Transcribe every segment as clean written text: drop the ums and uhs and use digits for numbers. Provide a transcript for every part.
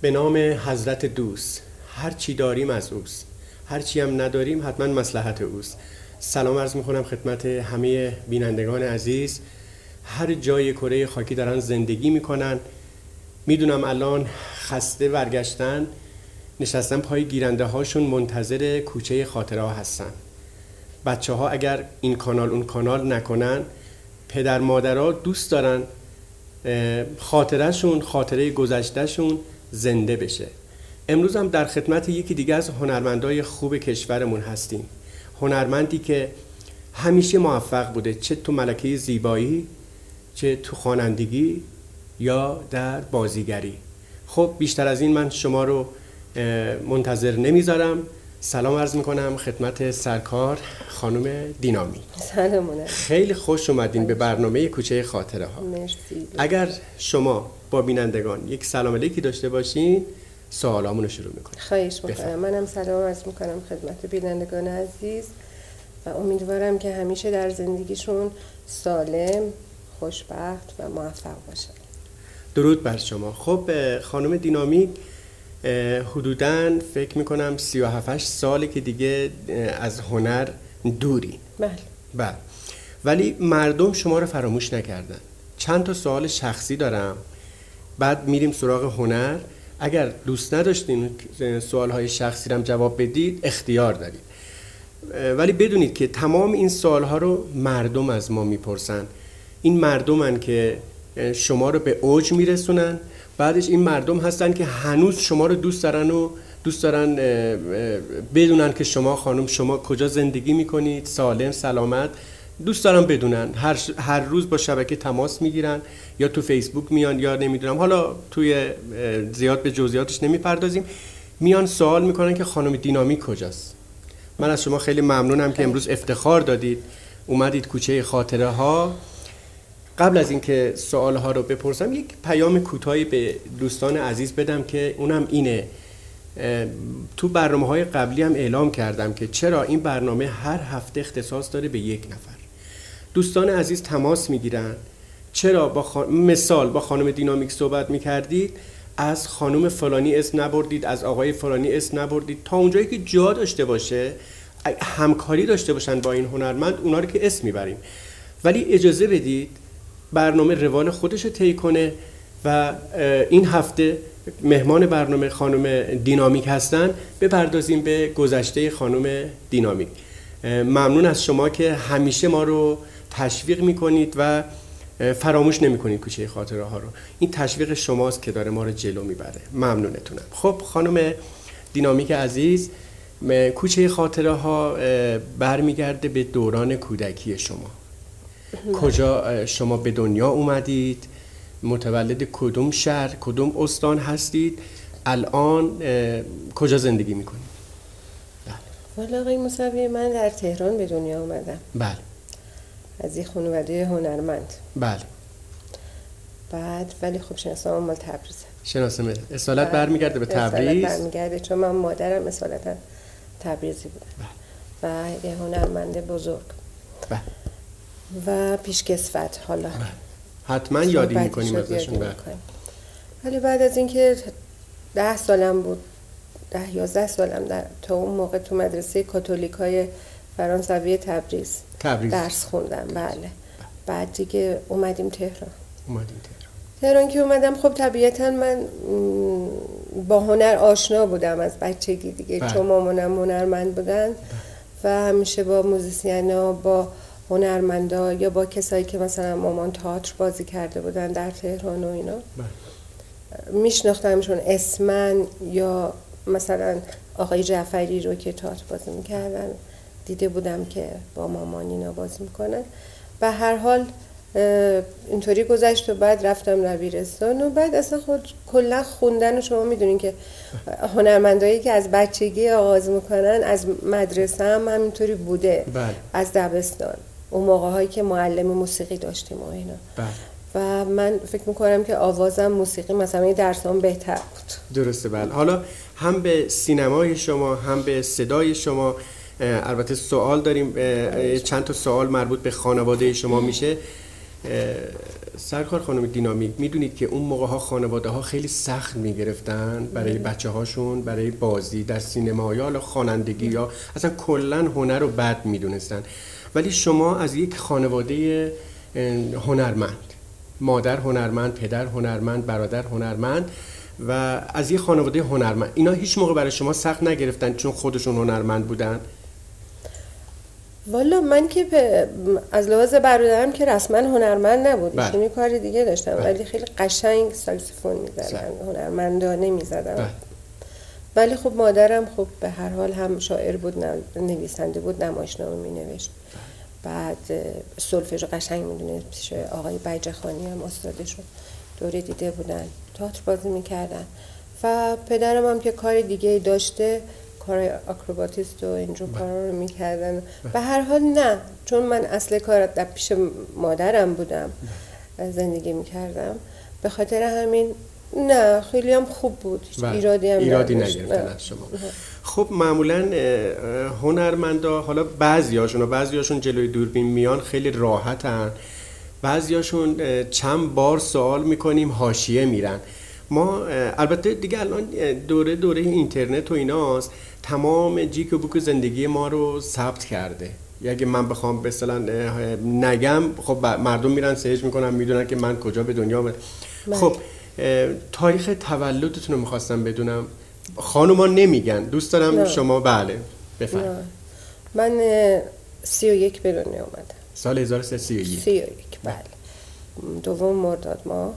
به نام حضرت دوست. هر چی داریم از اوست، هر چی هم نداریم حتما مصلحت اوست. سلام عرض میکنم خدمت همه بینندگان عزیز. هر جای کره خاکی دارن زندگی میکنن. میدونم الان خسته برگشتن، نشستن پای گیرنده هاشون منتظر کوچه خاطره ها هستن. بچه ها اگر این کانال اون کانال نکنن، پدر مادرها دوست دارن خاطره گذشتهشون زنده بشه. امروز هم در خدمت یکی دیگه از هنرمندای خوب کشورمون هستیم. هنرمندی که همیشه موفق بوده، چه تو ملکه زیبایی، چه تو خوانندگی یا در بازیگری. خب بیشتر از این من شما رو منتظر نمیذارم. سلام عرض میکنم خدمت سرکار خانم دینامی. سلامونه. خیلی خوش اومدین به برنامه کوچه خاطره ها. مرسی. اگر شما با بینندگان یک سلام علیکی داشته باشین، سوالامون رو شروع میکنیم. خواهش میکنم. منم سلام عرض میکنم خدمت بینندگان عزیز و امیدوارم که همیشه در زندگیشون سالم، خوشبخت و موفق باشن. درود بر شما. خب خانم دینامی حدوداً فکر میکنم 37 ساله که دیگه از هنر دوری. بله. ولی مردم شما رو فراموش نکردن. چند تا سوال شخصی دارم، بعد میریم سراغ هنر. اگر دوست نداشتین سوالهای شخصی رو جواب بدید اختیار دارید، ولی بدونید که تمام این سوالها رو مردم از ما میپرسن. این مردمن که شما رو به اوج میرسونن. بعدش این مردم هستن که هنوز شما رو دوست دارن و دوست دارن بدونن که شما خانم شما کجا زندگی میکنید، سالم سلامت. دوست دارن بدونن. هر روز با شبکه تماس میگیرن، یا تو فیسبوک میان، یا نمیدونم، حالا توی زیاد به جزئیاتش نمیپردازیم، میان سوال میکنن که خانم دینامی کجاست. من از شما خیلی ممنونم که امروز افتخار دادید اومدید کوچه خاطره ها. قبل از اینکه سوال ها رو بپرسم یک پیام کوتاهی به دوستان عزیز بدم که اونم اینه. تو برنامه های قبلی هم اعلام کردم که چرا این برنامه هر هفته اختصاص داره به یک نفر. دوستان عزیز تماس میگیرن، چرا مثال با خانم دینامیک صحبت میکردید، از خانم فلانی اسم نبردید، از آقای فلانی اسم نبردید. تا اونجایی که جا داشته باشه، همکاری داشته باشن با این هنرمند، اونا رو که اسم میبریم. ولی اجازه بدید برنامه روال خودش رو طی کنه و این هفته مهمان برنامه خانم دینامیک هستن. بپردازیم به گذشته خانم دینامیک. ممنون از شما که همیشه ما رو تشویق میکنید و فراموش نمیکنید کوچه خاطره ها رو. این تشویق شماست که داره ما رو جلو میبره. ممنونتونم. خب خانم دینامیک عزیز، کوچه خاطره ها برمیگرده به دوران کودکی شما. کجا شما به دنیا اومدید؟ متولد کدوم شهر، کدوم استان هستید؟ الان کجا زندگی میکنید؟ والا آقای موسوی، من در تهران به دنیا اومدم. بله. از یک خانواده هنرمند. بله. بعد ولی خب شناسنامه مال تبریز. شناسنامه اصالت برمیگرده به تبریز. اصالت برمیگرده چون من مادرم اصالتا تبریزی بودم. بله. و یه هنرمند بزرگ. بله. و پیشکسوت حالا. بله. حتما یادی میکنیم ازشون. بله. ولی بعد از اینکه 10 سالم بود، 10-11 سالم، تا اون موقع تو مدرسه کاتولیکای فرانسوی تبریز درس خوندم. بله. بعد دیگه اومدیم تهران که اومدم، خب طبیعتا من با هنر آشنا بودم از بچگی دیگه. بله. چون مامانم هنرمند بودن و همیشه با موزیسینا، با هنرمندا یا با کسایی که مثلا مامان تئاتر بازی کرده بودن در تهران و اینا میشناختمشون اسمن، یا مثلا آقای جعفری رو که تئاتر بازی میکردن دیده بودم که با مامان اینا بازی میکنن. به هر حال اینطوری گذشت و بعد رفتم دبیرستان و بعد اصلا کلا خوندن. شما میدونین که هنرمندایی که از بچگی آغاز میکنن از مدرسه هم همینطوری بوده. بله. از دبستان اون موقع هایی که معلم موسیقی داشتیم و اینا. بله. و من فکر میکنم که آوازم موسیقی مثلا این درسام بهتر بود. درسته. بله. حالا هم به سینمای شما هم به صدای شما البته سوال داریم. چند تا سوال مربوط به خانواده شما میشه. سرکار خانم دینامیک، میدونید که اون موقع ها خانواده ها خیلی سخت میگرفتن برای بچه هاشون، برای بازی در سینما یا خوانندگی یا اصلا کلا هنر رو بد میدونستن، ولی شما از یک خانواده هنرمند، مادر هنرمند، پدر هنرمند، برادر هنرمند و از یک خانواده هنرمند، اینا هیچ موقع برای شما سخت نگرفتن چون خودشون هنرمند بودن؟ والا من که از لحاظ برادرم که رسما هنرمند نبود، بله. ایشون کار دیگه داشتن، بله. ولی خیلی قشنگ ساکسیفون میزدن، هنرمندانه میزدن. بله. ولی خب مادرم خب به هر حال هم شاعر بود، نویسنده بود، نمایشنامه مینوشت. بعد سولفژ قشنگ میدونه، پیش آقای بیجخانی هم استادشون دوره دیده بودن، تئاتر بازی میکردن. و پدرم هم که کار دیگه داشته، کار آکروباتیست و اینجور کارا رو میکردن. به هر حال نه، چون من اصل کار در پیش مادرم بودم، زندگی میکردم، به خاطر همین نه، خیلی هم خوب بود، ایرادی نگرفتن از شما. خب معمولا هنرمندا، حالا بعضیاشون جلوی دوربین میان خیلی راحتن، بعضیاشون چند بار سوال میکنیم حاشیه میرن. ما البته دیگه الان دوره اینترنت و ایناست، تمام جیک و بوک زندگی ما رو ثبت کرده. اگه من بخوام مثلا نگم، خب مردم میرن سرچ میکنن، میدونن که من کجا به دنیا آمدم. خب تاریخ تولدتون رو میخواستم بدونم. خانوما نمیگن، دوست دارم نه. شما بله بفرمایید. من 31 به دنیا اومدم، سال 1331. 31 بله، 2 مرداد ماه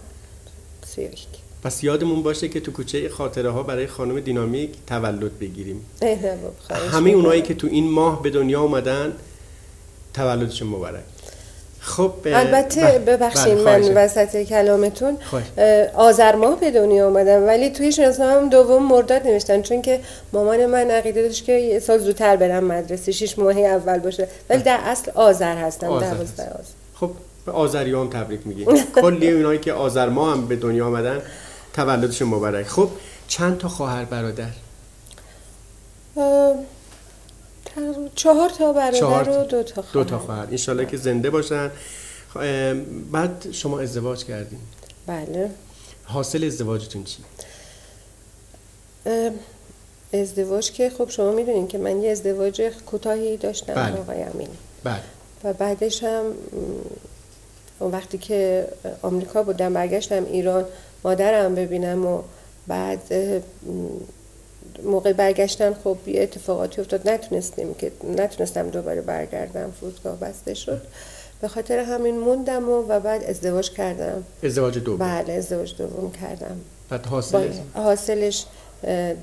31. پس یادمون باشه که تو کوچه خاطره ها برای خانم دینامیک تولد بگیریم. همه اونایی که تو این ماه به دنیا اومدن تولدشون مبارک. خب البته ببخشید من وسط کلامتون آذر ماه به دنیا اومدم، ولی توی شناسنامه‌ام 2 مرداد نوشتن، چون که مامان من عقیده داشت که یه سال زودتر برم مدرسه، 6 ماهی اول باشه، ولی در اصل آذر هستم. 12 آذر. خب به آذریام تبریک میگیم. کلی اونایی که آذر ماه هم به دنیا اومدن تولدشون مبارک. خب چند تا خواهر برادر؟ 4 تا برادر و 2 تا خواهر. 2 تا خواهر. انشالله که زنده باشن. بعد شما ازدواج کردین؟ بله. حاصل ازدواجتون چی؟ ازدواج که خب شما میدونین که من یه ازدواج کوتاهی داشتم با آقای امینی. بله. و بعدش هم اون وقتی که آمریکا بودم برگشتم ایران مادرم ببینم و بعد موقع برگشتن خب یه اتفاقاتی افتاد، نتونستم دوباره برگردم، فرودگاه بسته شد، به خاطر همین موندم و بعد ازدواج کردم. ازدواج دوم؟ بله ازدواج دوم کردم. بعد حاصلش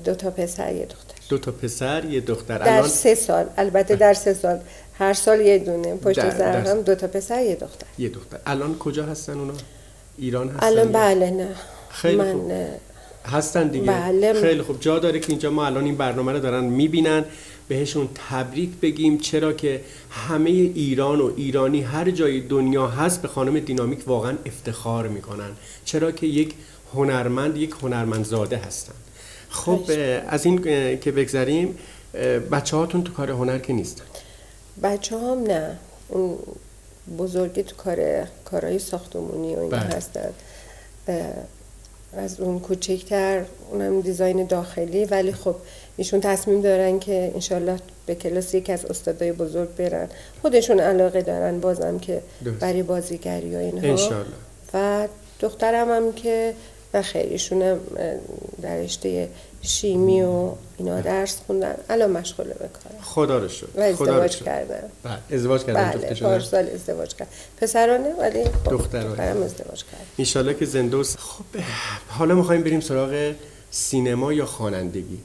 2 تا پسر یه دختر. 2 تا پسر یه دختر در 3 سال، البته در 3 سال، هر سال یه دونه پشت سر هم 2 تا پسر یه دختر. الان کجا هستن اونا؟ ایران هستن؟ الان بله نه خیلی خوب هستن دیگه. بله. خیلی خوب، جا داره که اینجا ما الان این برنامه رو دارن میبینن، بهشون تبریک بگیم، چرا که همه ایران و ایرانی هر جای دنیا هست به خانم دینامیک واقعا افتخار میکنن، چرا که یک هنرمندزاده هستن. خب از این که بگذریم، بچه هاتون تو کار هنر که نیستن؟ بچه هم نه، اون بزرگی تو کارهای ساختمونی و این هستن. از اون کوچکتر اونم دیزاین داخلی، ولی خب ایشون تصمیم دارن که انشالله به کلاس یکی از استادای بزرگ برن، خودشون علاقه دارن بازم که برای بازیگری و اینها انشالله. و دخترم هم که بخیر، ایشون هم در رشته شیمی و اینا درس خوندن، الان مشغول به کارن. خدا رو شکر. و ازدواج کردن. ازدواج کردن. بله 4 سال ازدواج کردن، پسرانه، ولی خب دخترم ازدواج کردن ان شاءالله که زنده و خب حالا می‌خوایم بریم سراغ سینما یا خوانندگی.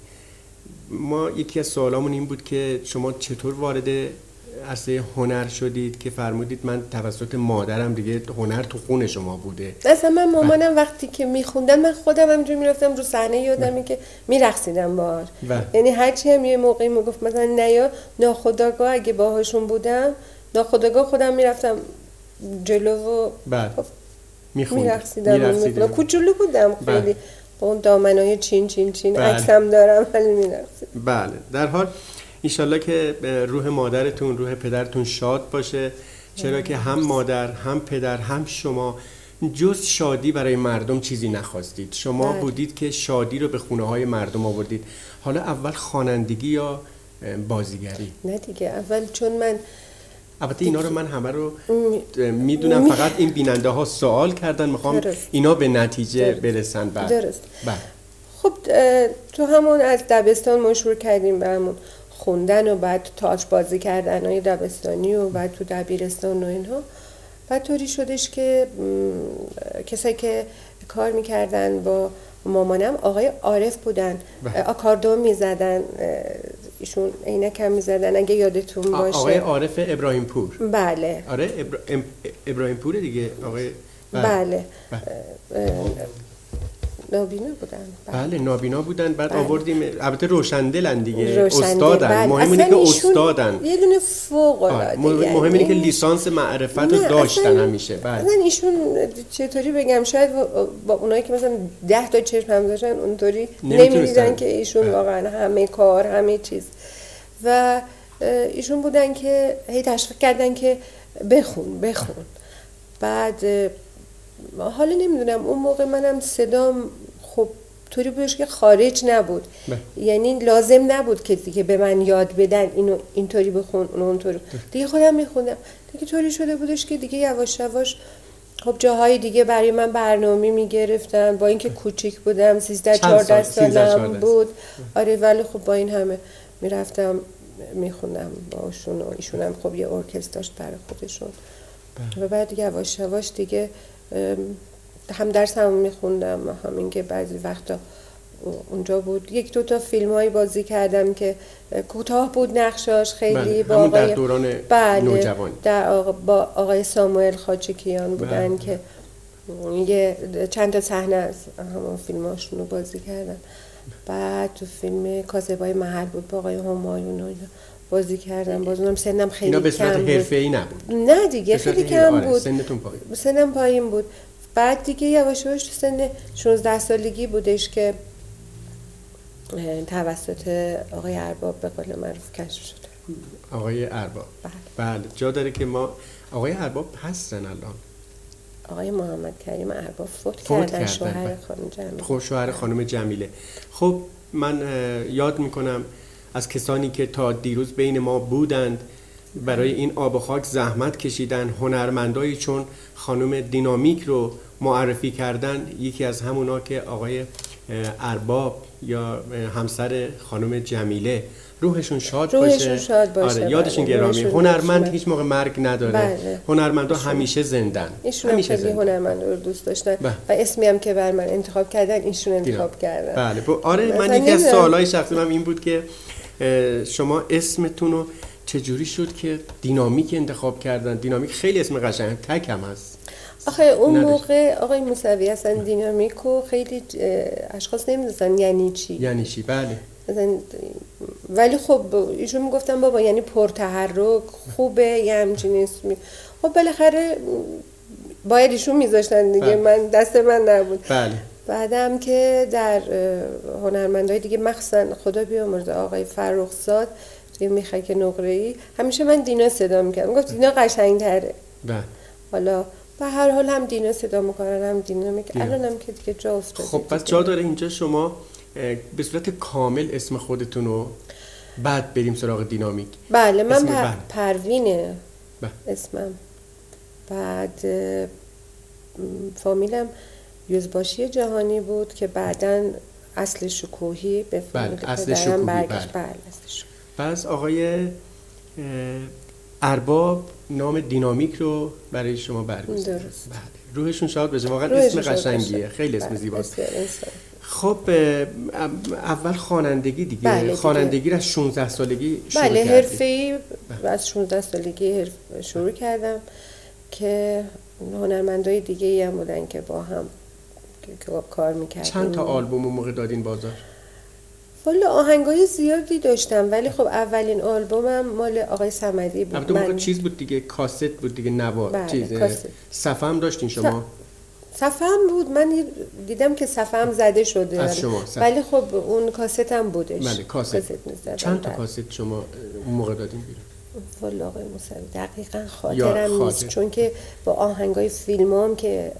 ما یکی از سوالامون این بود که شما چطور وارد عرصه هنر شدید که فرمودید من توسط مادرم، دیگه هنر تو خون شما بوده. اصلا من مامانم وقتی که میخوندم من خودم همینجوری میرفتم رو صحنه، یادمه که میرقصیدم باهاش، یعنی هرچی هم یه موقعی میگفت مثلا نیا، ناخودآگاه اگه باهاشون بودم ناخودآگاه خودم میرفتم جلو و میرقصیدم. کوچولو بودم خیلی، با اون دامنای چین عکسم دارم ولی میرقصیدم. بله، در حال انشالله که روح مادرتون، روح پدرتون شاد باشه، چرا که هم مادر هم پدر هم شما جز شادی برای مردم چیزی نخواستید. شما بودید که شادی رو به خونه های مردم آوردید. حالا اول خوانندگی یا بازیگری؟ نه دیگه اول، چون من البته اینا رو من همه رو میدونم، فقط این بیننده ها سوال کردن، میخوام اینا به نتیجه برسن. درست. خب تو همون از دبستان ما شروع کردیم به همون خوندن و بعد تئاتر بازی کردن های دبستانی و بعد تو دبیرستان و اینها. بعد طوری شدش که کسایی که کار میکردن با مامانم آقای عارف بودن، آکاردون میزدن، ایشون عینک هم میزدن اگه یادتون باشه. آقای عارف ابراهیم پور. بله. آره ابراهیم پور دیگه آقای. بله. نابینا بودن. بله نابینا بودن. بعد آوردیم، البته روشندلن دیگه، استادن. مهم اینه که استادن، یه دونه فوق العاده. مهم اینه که لیسانس معرفت رو داشتن همیشه. بعد مثلا ایشون چطوری بگم، شاید با اونایی که مثلا 10 تا چشم هم داشتن اونطوری نمی‌دیدن که ایشون واقعا همه کار همه چیز. و ایشون بودن که هی تشویق کردن که بخون. بعد حالا نمیدونم اون موقع منم صدام خب طوری بودش که خارج نبود، یعنی لازم نبود که دیگه به من یاد بدن اینو اینطوری بخون اونطوری، دیگه خودم میخوندم. دیگه طوری شده بودش که دیگه یواش یواش خب جاهای دیگه برای من برنامه میگرفتن، با اینکه کوچیک بودم 13-14 سالم بود. آره ولی خب با این همه میرفتم میخوندم باشون و ایشون هم خب یه ارکستر داشت برای خودشون. و بعد یواش یواش دیگه هم درس هم میخوندم، همین که بعضی وقتا اونجا بود. 1-2 تا فیلم هایی بازی کردم که کوتاه بود نقشاش خیلی. با آقای در دوران نوجوانی با آقای ساموئل خاچکیان بودن. که یه چند تا صحنه از همون فیلماشون رو بازی کردم. بعد تو فیلم کاسبای محل بود با آقای همایون بازی کردم. بازم سنم خیلی کم بود. اینا به صورت حرفه‌ای نبود؟ نه دیگه خیلی کم بود. سنتون پایین؟ سنم پایین بود. بعد دیگه یواش یواش تو سن 16 سالگی بودش که توسط آقای ارباب به قول معروف کشف شد. آقای ارباب. بله جا داره که ما آقای ارباب هستن الان. آقای محمد کریم ارباب فوت کردن، شوهر خانم جمیله. خب شوهر خانم جمیله. خب من یاد میکنم از کسانی که تا دیروز بین ما بودند، برای این آب و خاک زحمت کشیدن، هنرمندایی چون خانم دینامیک رو معرفی کردن. یکی از همونا که آقای ارباب یا همسر خانم جمیله، روحشون شاد باشه. آره یادشون گرامی. هنرمند هیچ موقع مرگ نداره. هنرمندا همیشه زندن. ایشون خیلی هنرمند رو دوست داشتن و اسمی هم که بر من انتخاب کردن ایشون انتخاب کردن. بله آره من یکی از سوالای شخصی من این بود که شما اسمتون رو چجوری شد که دینامیک انتخاب کردن؟ دینامیک خیلی اسم قشنگ، تک هم هست. آخه اون موقع آقای موسوی اصلا دینامیکو خیلی اشخاص نمی‌دونن یعنی چی. بله. ولی خب ایشون میگفتن بابا یعنی پرتحرک خوبه یه همچین اسمی. خب بالاخره باید ایشون میذاشتن دیگه. من دست من نبود. بله. بعدم که در هنرمندای دیگه مخصوصا خدا بیامرزه آقای فرخزاد توی میخک نقره‌ای همیشه من دینا صدا میکردم، گفت دینا قشنگ‌تره. بله. حالا به هر حال هم دینا صدا میکنن هم دینامیک. الانم که دیگه جا افتاده. خب پس جا داره اینجا شما به صورت کامل اسم خودتون رو بعد بریم سراغ دینامیک. بله من پروینه اسمم. بعد فامیلم یوزباشی جهانی بود که بعداً اصل شکوهی به فامیل پدرم برگشت. بله اصل شکوهی. پس آقای ارباب نام دینامیک رو برای شما برگزیدن. درست. بله روحشون شاد بشه، واقعا اسم قشنگیه، خیلی اسم زیباست. خب اول خوانندگی دیگه. بله خوانندگی رو از 16 سالگی شروع کردید؟ بله حرفه‌ای از 16 سالگی شروع کردم که هنرمندای دیگه هم بودن که با هم کار میکردیم. چند تا آلبوم اون موقع دادین بازار؟ والا آهنگای زیادی داشتم ولی خب اولین آلبومم مال آقای صمدی بود. البته موقع چیز بود دیگه، کاست بود دیگه، نوار. بله، چیز صفحه هم داشتین شما؟ صفحه هم بود، من دیدم که صفحه هم زده شده از شما ولی خب اون کاست هم بودش. بله کاست. چند تا کاست شما اون موقع دادین بیرون؟ والا آقای موسوی دقیقا خاطرم نیست، چون که با آهنگای فیلم هم که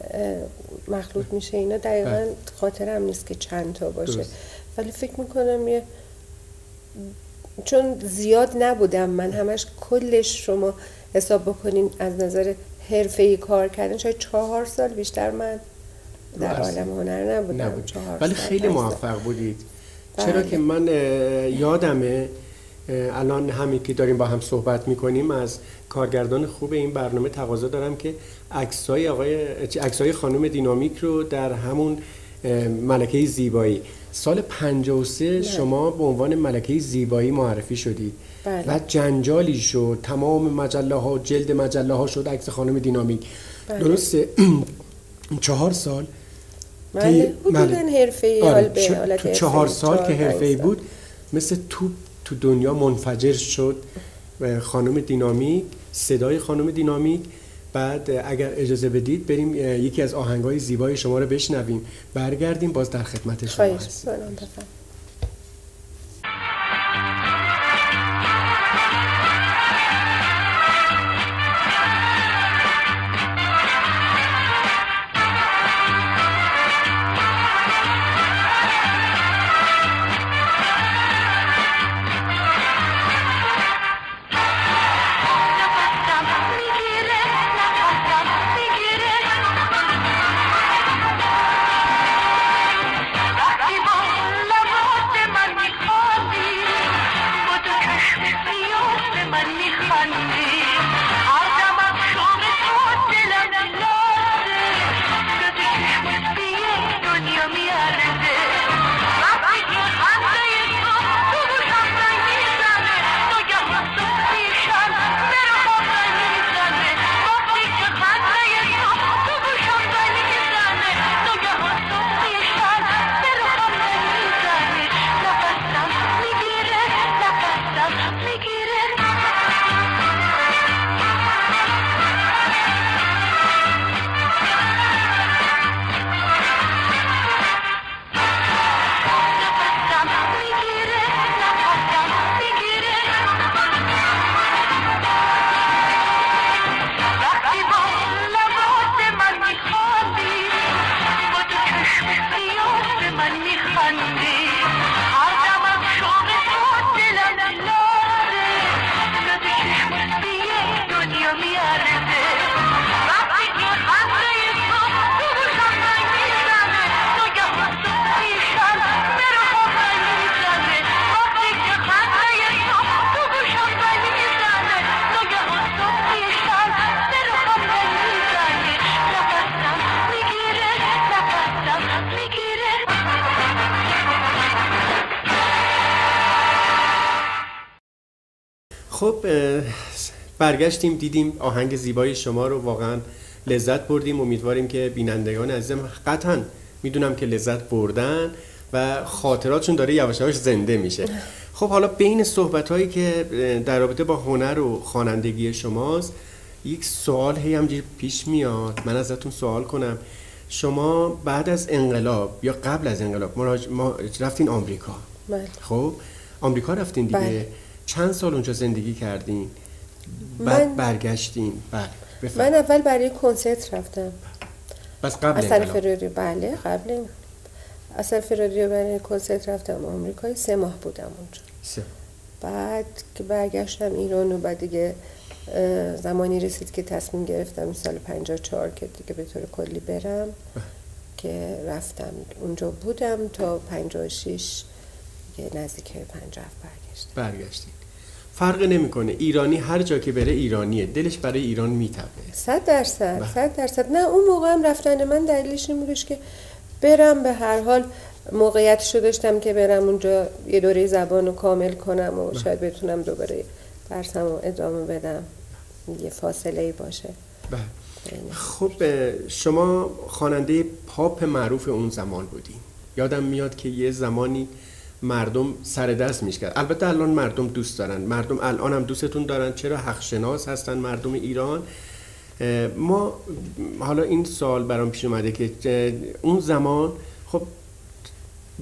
مخلوط میشه اینا دقیقا خاطرم نیست که چند تا باشه، ولی فکر میکنم چون زیاد نبودم من، همش کلش شما حساب بکنین از نظر حرفه‌ای کار کردن شاید 4 سال بیشتر من در عالم هنر نبودم. 4 ولی خیلی موفق بودید. چرا که من یادمه الان همین که داریم با هم صحبت میکنیم از کارگردان خوب این برنامه تقاضا دارم که عکسای خانم دینامیک رو در همون ملکه زیبایی سال 53 شما به عنوان ملکه زیبایی معرفی شدید. و جنجالی شد، تمام مجله ها، جلد مجله ها شد عکس خانم دینامیک. درسته 4 سال بودن حرفه‌ای، تو 4 سال که حرفه‌ای بود مثل توپ تو دنیا منفجر شد خانم دینامیک، صدای خانم دینامیک. بعد اگر اجازه بدید بریم یکی از آهنگای زیبای شما رو بشنویم، برگردیم باز در خدمت شما هستیم. خب برگشتیم دیدیم آهنگ زیبای شما رو، واقعا لذت بردیم. امیدواریم که بینندگان عزیزم قطعا میدونم که لذت بردن و خاطراتشون داره یواش یواش زنده میشه. خب حالا بین صحبت‌هایی که در رابطه با هنر و خوانندگی شماست یک سوال همینجوری پیش میاد، من ازتون سوال کنم. شما بعد از انقلاب یا قبل از انقلاب ما رفتین آمریکا. خب آمریکا رفتین دیگه. چند سال اونجا زندگی کردین؟ بعد برگشتین؟ بله. من اول برای کنسرت رفتم. بس قبل اثر فراری. بله قبل اثر فراری برای کنسرت رفتم آمریکا. 3 ماه بودم اونجا. بعد که برگشتم ایران و بعد دیگه زمانی رسید که تصمیم گرفتم سال 54 که دیگه به طور کلی برم که رفتم اونجا بودم تا 56 نزدیک 57 برگشتین. فرق نمیکنه، ایرانی هر جا که بره ایرانیه، دلش برای ایران میتپه. 100%. نه اون موقع هم رفتن من دلیلش این بودش که برم، به هر حال موقعیتشو داشتم که برم اونجا یه دوره زبانو کامل کنم و شاید بتونم دوباره درسمو ادامه بدم، یه فاصله‌ای باشه. خب شما خواننده پاپ معروف اون زمان بودین. یادم میاد که یه زمانی مردم سر دست میشکرد. البته الان مردم دوست دارن، مردم الان هم دوستتون دارن، چرا حق شناس هستن مردم ایران. ما حالا این سوال برام پیش اومده که اون زمان خب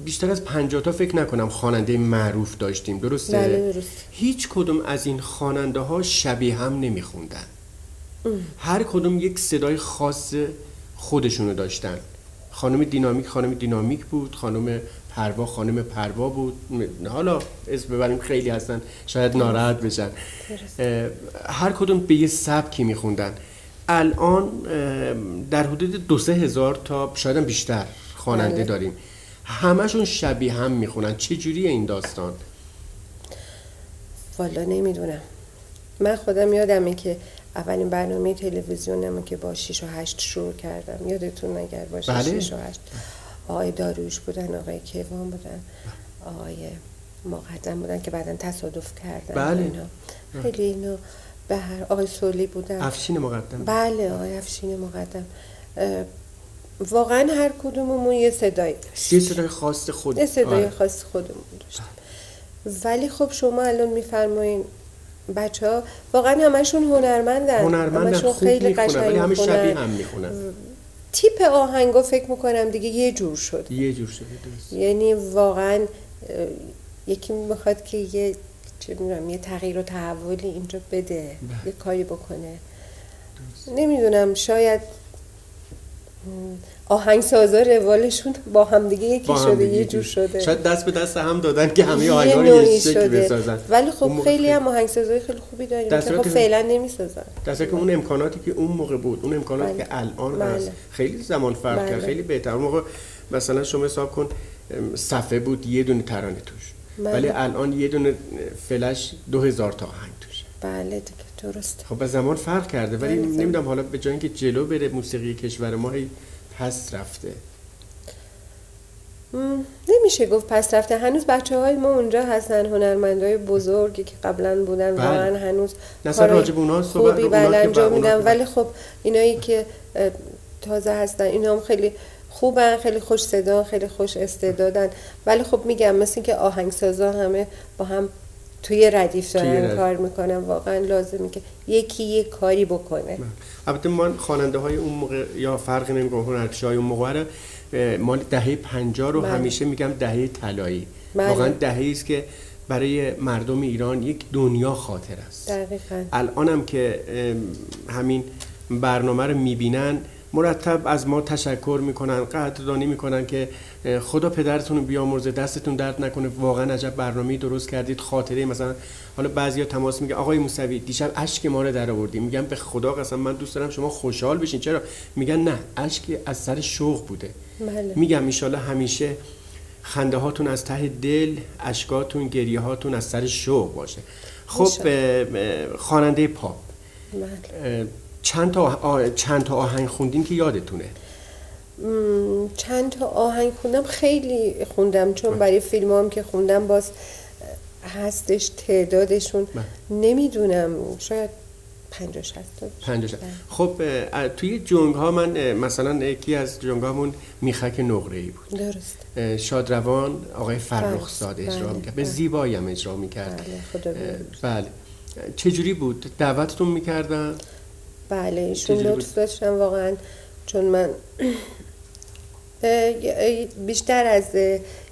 بیشتر از 50 تا فکر نکنم خواننده معروف داشتیم، درسته؟ بله درست. هیچ کدوم از این خواننده ها شبیه هم نمیخوندن. هر کدوم یک صدای خاص خودشونو داشتن. خانم دینامیک بود، خانم پروا بود. حالا اسم ببریم خیلی هستن شاید ناراحت بشن. هر کدوم به یه سبکی میخوندن. الان در حدود 2-3 هزار تا شاید بیشتر خواننده داریم، همشون شبیه هم میخونن. چه جوریه این داستان؟ والا نمیدونم. من خودم یادمه که اولین برنامه تلویزیونمو که با 6 و 8 شروع کردم، یادتون اگر باشه. بله. 6 و 8 آقای داریوش بودن، آقای کیوان بودن، آقای مقدم بودن که بعداً تصادف کردن. بله. اینا خیلی اینا به هر آقای سولی بودن، افشین مقدم. بله آقای افشین مقدم. واقعا هر کدوممون یه صدایی داشت، یه صدای خاص خود، یه صدای خاص خودمون داشت. ولی خب شما الان میفرمایین بچه‌ها واقعا همشون هنرمندن، همشون خوب خیلی میخونن قشنگ ولی همه میخونن. شبیه هم میخونن. تیپ آهنگا فکر میکنم دیگه یه جور شده. درست. یعنی واقعا یکی میخواد که یه چه میدونم یه تغییر و تحولی اینجا بده، یه کاری بکنه. نمیدونم شاید آهنگسازا روالشون با هم دیگه یکی شده، یه جور شده. شاید دست به دست هم دادن که همه آهنگا رو یه شکلی بسازن. ولی خب خیلی هم آهنگسازای خیلی خوبی داریم که خب فعلا نمیسازن. درسته که اون امکاناتی که اون موقع بود، اون امکاناتی که الان هست خیلی زمان فرق کرد، خیلی بهتر. اون موقع مثلا شما حساب کن صفحه بود یه دونه ترانه توش، ولی الان یه دونه فلش 2000 تا آهنگ توش. بله دیگه درست. خب با زمان فرق کرده، ولی نمیدونم حالا به جای اینکه جلو بره موسیقی کشور ما پس رفته. نمیشه گفت پس رفته. هنوز بچه‌های ما اونجا هستن، هنرمندای بزرگی که قبلا بودن واقعا هنوز کار راجب اونها خوبی انجام میدن. ولی خب اینایی که تازه هستن اینا هم خیلی خوبن، خیلی خوش صدا، خیلی خوش استعدادن. ولی خب میگم مثل این که آهنگسازا همه با هم توی ردیف دارن کار میکنن. واقعا لازمه که یکی یک کاری بکنه. البته ما خواننده های اون موقع یا فرقی نمیکنه، هنرپیشه‌های اون موقع رو مال دهه 50 رو همیشه میگم دهه طلایی. واقعا دهه‌ای است که برای مردم ایران یک دنیا خاطر است. دقیقاً. الانم که همین برنامه رو میبینن مرتب از ما تشکر میکنن، قدردانی میکنن که خدا پدرتون رو بیامرزه، دستتون درد نکنه، واقعا عجب برنامه‌ای درست کردید. خاطره مثلا حالا بعضیا تماس میگه آقای موسوی دیشب اشک ما رو در آوردی. میگم به خدا قسم من دوست دارم شما خوشحال بشین. چرا؟ میگن نه اشک از سر شوق بوده. بله. میگم ان شاءالله همیشه خنده هاتون از ته دل، اشکاتون، گریه هاتون از سر شوق باشه. خب خواننده پاپ چند تا آهنگ خوندین که یادتونه؟ چند تا آهنگ خوندم، خیلی خوندم چون برای فیلمام که خوندم باز هستش تعدادشون نمیدونم، شاید 50-60 تا. خب توی جنگ ها من مثلا یکی از جنگ هامون میخک نقره‌ای بود. درست. شادروان آقای فرخزاد اجرا میکرد، به زیبایی هم اجرا میکرد. بله. چجوری بود؟ دعوتتون میکردن؟ بله ایشون لطف داشتن واقعا، چون من بیشتر از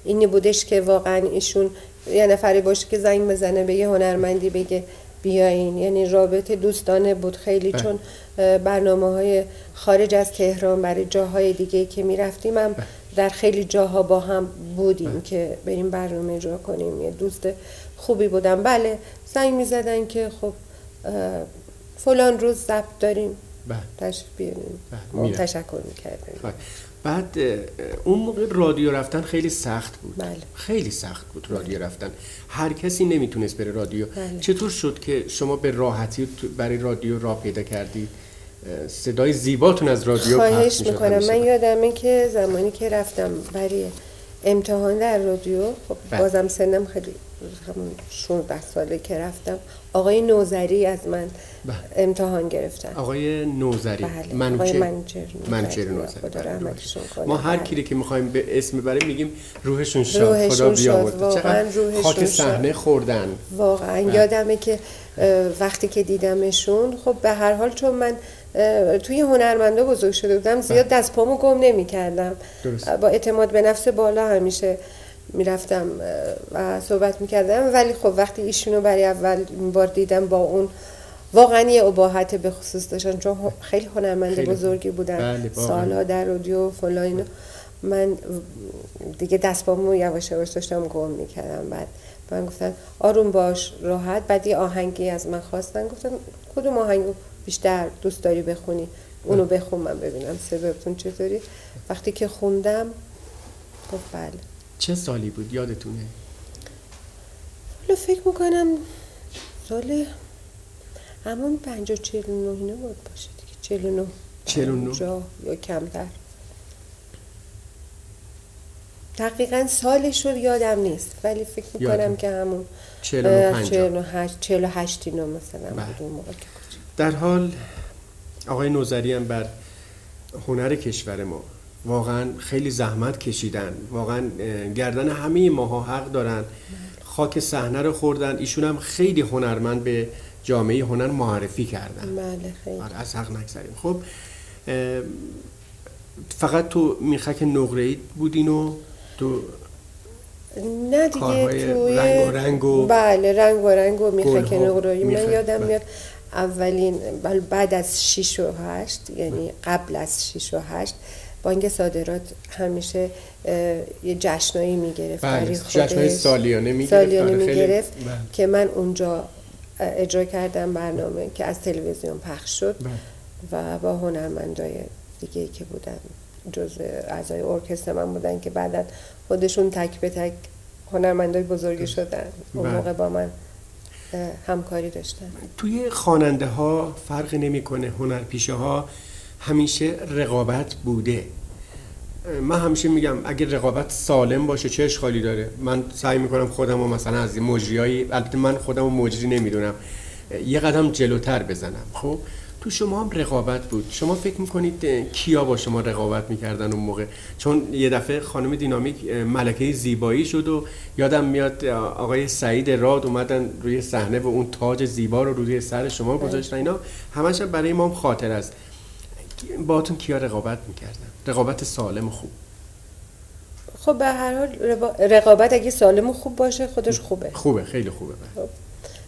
اینی بودش که واقعا ایشون یه نفری باشه که زنگ بزنه به یه هنرمندی بگه بیاین، یعنی رابطه دوستانه بود خیلی. چون برنامه‌های خارج از تهران برای جاهای دیگه که میرفتیم هم در خیلی جاها با هم بودیم که بریم برنامه اجرا کنیم. یه دوست خوبی بودن. بله زنگ میزدن که خب فلان روز ضبط داریم، تشریف بیاریم، تشکر میکردیم. بعد اون موقع رادیو رفتن خیلی سخت بود. بله. خیلی سخت بود رادیو رفتن، هر کسی نمیتونست بره رادیو. بله. چطور شد که شما به راحتی برای رادیو راه پیدا کردید؟ صدای زیباتون از رادیو خواهش میکنم. من یادمه که زمانی که رفتم برای امتحان در رادیو، خب بازم سنم خیلی همون 16 ساله که رفتم، آقای نوذری از من امتحان گرفتن. آقای نوذری. بله. آقای منچر نوذری. ما هر کی که میخوایم به اسم ببریم میگیم روحشون شاد، خدا بیامرزه. چقدر خاک صحنه خوردن. واقعا یادمه که وقتی که دیدمشون، خب به هر حال چون من توی هنرمندا بزرگ شده بودم، زیاد دست پامو گم نمی‌کردم. با اعتماد به نفس بالا همیشه میرفتم و صحبت می‌کردم، ولی خب وقتی ایشونو برای اول بار دیدم با اون واقعا یه اباحت به خصوص داشتن، چون خیلی هنرمند بزرگی بودن، سالها در رادیو فلان، من دیگه دستپامو یواش یواش داشتم گم می‌کردم. بعد من گفتن آروم باش، راحت. بعد یه آهنگی از من خواستن، گفتن کدوم آهنگو بیشتر دوست داری بخونی؟ اونو بخون من ببینم صداتون چطوری. وقتی که خوندم گفت بله. چه سالی بود یادتونه؟ حالا فکر میکنم سال همون 50 49 اینا بود باشه دیگه. 49 یا کمتر. دقیقاً سالش رو یادم نیست، ولی فکر میکنم که همون 48 اینا مثلا بود اون موقع. در حال آقای نوذری هم بر هنر کشور ما واقعا خیلی زحمت کشیدن، واقعا گردن همه ماها حق دارن، خاک صحنه رو خوردن. ایشون هم خیلی هنرمند به جامعه هنر معرفی کردن. بله خیلی. از حق نگذریم. خب فقط تو میخک نقره‌ای بودین و تو نه دیگه توی رنگ و رنگ و میخک نقره‌ای من یادم میاد اولین بعد از 6 و 8 یعنی قبل از 6 و 8 بانک صادرات همیشه یه جشنایی میگرفت، جشنای سالیانه میگرفت که من اونجا اجرا کردم برنامه که از تلویزیون پخش شد و با هنرمندای دیگه که بودن جزء اعضای ارکستر من بودن که بعداً خودشون تک به تک هنرمندای بزرگی شدن. اون موقع با من همکاری داشتن. توی خواننده ها فرق نمیکنه، هنرپیشه ها همیشه رقابت بوده. من همیشه میگم اگه رقابت سالم باشه چه اشکالی داره. من سعی میکنم خودم رو مثلا از مجریایی، البته من خودم رو مجری نمیدونم، یه قدم جلوتر بزنم. خب تو شما هم رقابت بود. شما فکر میکنید کیا با شما رقابت میکردن اون موقع؟ چون یه دفعه خانم دینامیک ملکه زیبایی شد و یادم میاد آقای سعید راد اومدن روی صحنه و اون تاج زیبا رو روی سر شما گذاشتن. اینا همش برای ما خاطر است. باهاتون کیا رقابت میکردن؟ رقابت سالم و خوب. خب به هر حال رقابت اگه سالم و خوب باشه خودش خوبه. خیلی خوبه. خب.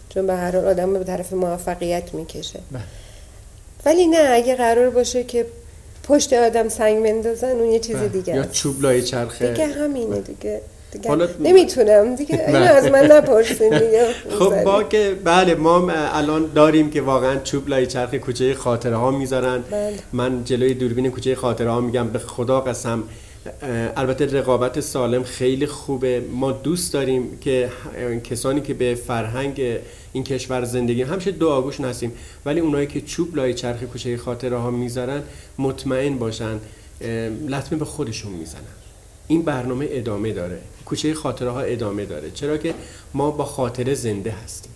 چون به هر حال آدم به طرف موفقیت میکشه. ولی نه اگه قرار باشه که پشت آدم سنگ بندازن اون یه چیز دیگه یا چوب لای چرخه دیگه همینه دیگه نمیتونم دیگه اینو از من نپرسین دیگه. خب با که بله ما الان داریم که واقعا چوب لای چرخه کوچه خاطره ها میذارن. من جلوی دوربین کوچه خاطره ها میگم به خدا قسم، البته رقابت سالم خیلی خوبه. ما دوست داریم که کسانی که به فرهنگ این کشور زندگی همیشه دعاگوش هستیم، ولی اونایی که چوب لای چرخ کوچه خاطره ها میذارن مطمئن باشن لطمه به خودشون میزنن. این برنامه ادامه داره، کوچه خاطره ها ادامه داره، چرا که ما با خاطره زنده هستیم.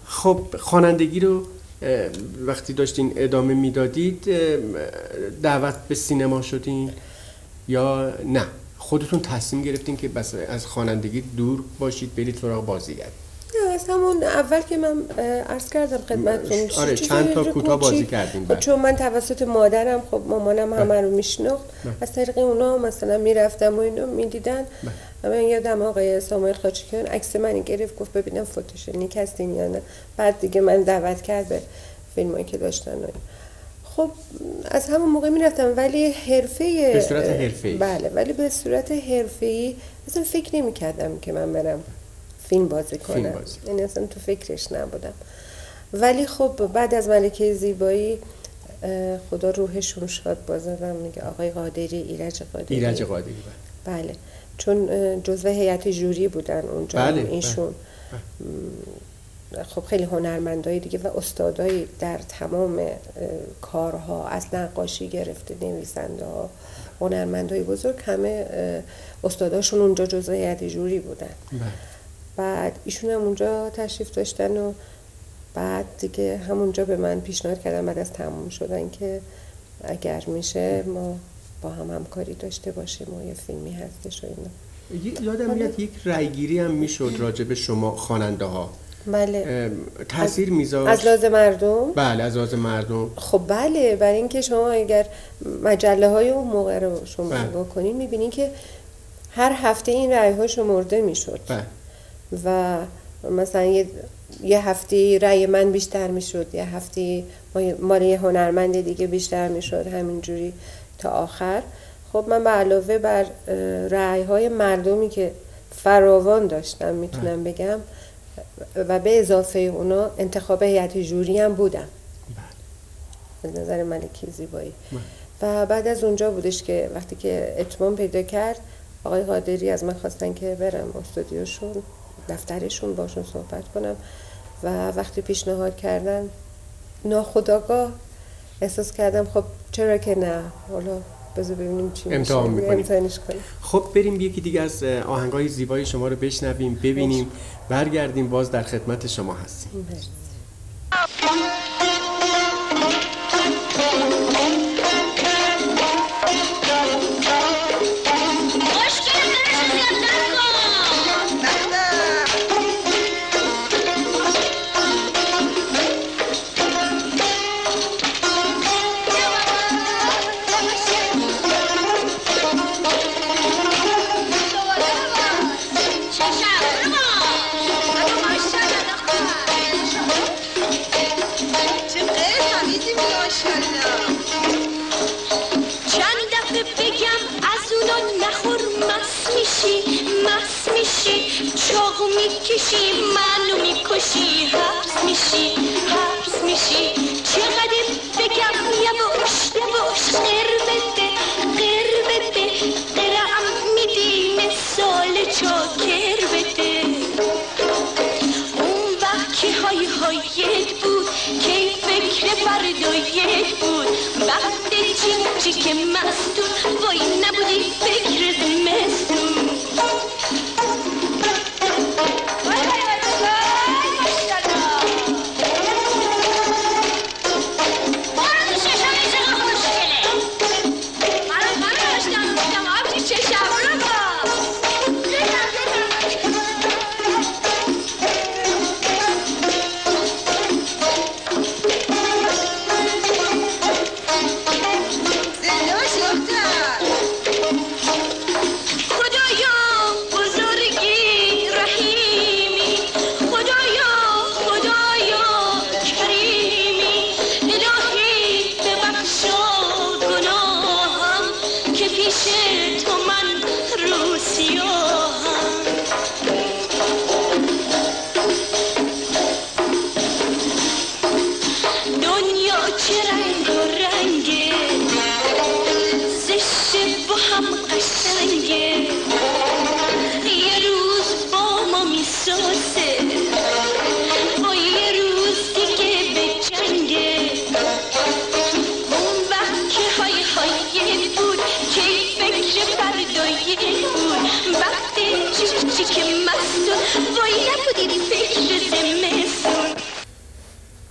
خب خوانندگی رو وقتی داشتین ادامه میدادید دعوت به سینما شدین یا نه خودتون تصمیم گرفتین که بس از خوانندگی دور باشید برید سراغ بازیگری؟ نه از همون اول که من عرض کردم خدمتتون آره چند تا کوتاه بازی کردیم. چون من توسط مادرم خب مامانم همه رو میشناخت، از طریق اونا مثلا میرفتم و اینو میدیدن. من یادم آقای ساموئل خاچکیان عکس من گرفت گفت ببینم فوتوژنیک هستین یا نه. بعد دیگه من دعوت کرد به فیلمایی که داشتن و خب از همون موقع میرفتم، ولی به صورت حرفه‌ای. بله ولی به صورت حرفه‌ای اصلا فکر نمی‌کردم که من برم فیلم بازی کنم، یعنی اصلا تو فکرش نبودم. ولی خب بعد از ملکه زیبایی خدا روحشون شاد بازم میگه آقای قادری، ایرج قادری بله چون جزو هیئت ژوری بودن اونجا. بله. ایشون خب خیلی هنرمندای دیگه و استادایی در تمام کارها از نقاشی گرفته نویسنده ها هنرمندای بزرگ همه استاداشون اونجا جزو هیئت ژوری بودن. بعد ایشون هم اونجا تشریف داشتن و بعد دیگه همونجا به من پیشنهاد کردن بعد از تموم شدن که اگر میشه ما با هم همکاری داشته باشیم و یه فیلمی هستش و اینا. یادم میاد یک رایگیری هم میشد راجع به شما خواننده ها. بله. تاثیر میذاشت از لحاظ مردم؟ بله از لحاظ مردم. خب بله، برای اینکه شما اگر مجله های اون موقع رو شما بله. نگاه کنین میبینین که هر هفته این رأی ها شمرده میشد. بله. و مثلا یه هفته رأی من بیشتر میشد، یه هفته مال یه هنرمند دیگه بیشتر میشد، همینجوری تا آخر. خب من به علاوه بر رأی های مردمی که فراوان داشتم میتونم بگم و به اضافه اونا انتخاب هیئت جوری هم بودم از نظر ملکه زیبایی. و بعد از اونجا بودش که وقتی که اتمام پیدا کرد آقای قادری از من خواستن که برم استودیوشون، دفترشون، باشون صحبت کنم و وقتی پیشنهاد کردن ناخودآگاه احساس کردم خب چرا که نه، حالا بذار ببینیم چی امتحان میشه، امتحانش کنیم. خب بریم یکی دیگه از آهنگای زیبای شما رو بشنویم، ببینیم، برگردیم باز در خدمت شما هستیم. میکشی منو میکشی، حبس میشی حبس میشی. چقدر بگم یواش یواش، غیر بده غیر بده، غیرم میدی مثال چاکر بده. اون وقت که های هایت بود که فکر فردایت بود، وقت چی که مستون وای نبودی فکر زمستون.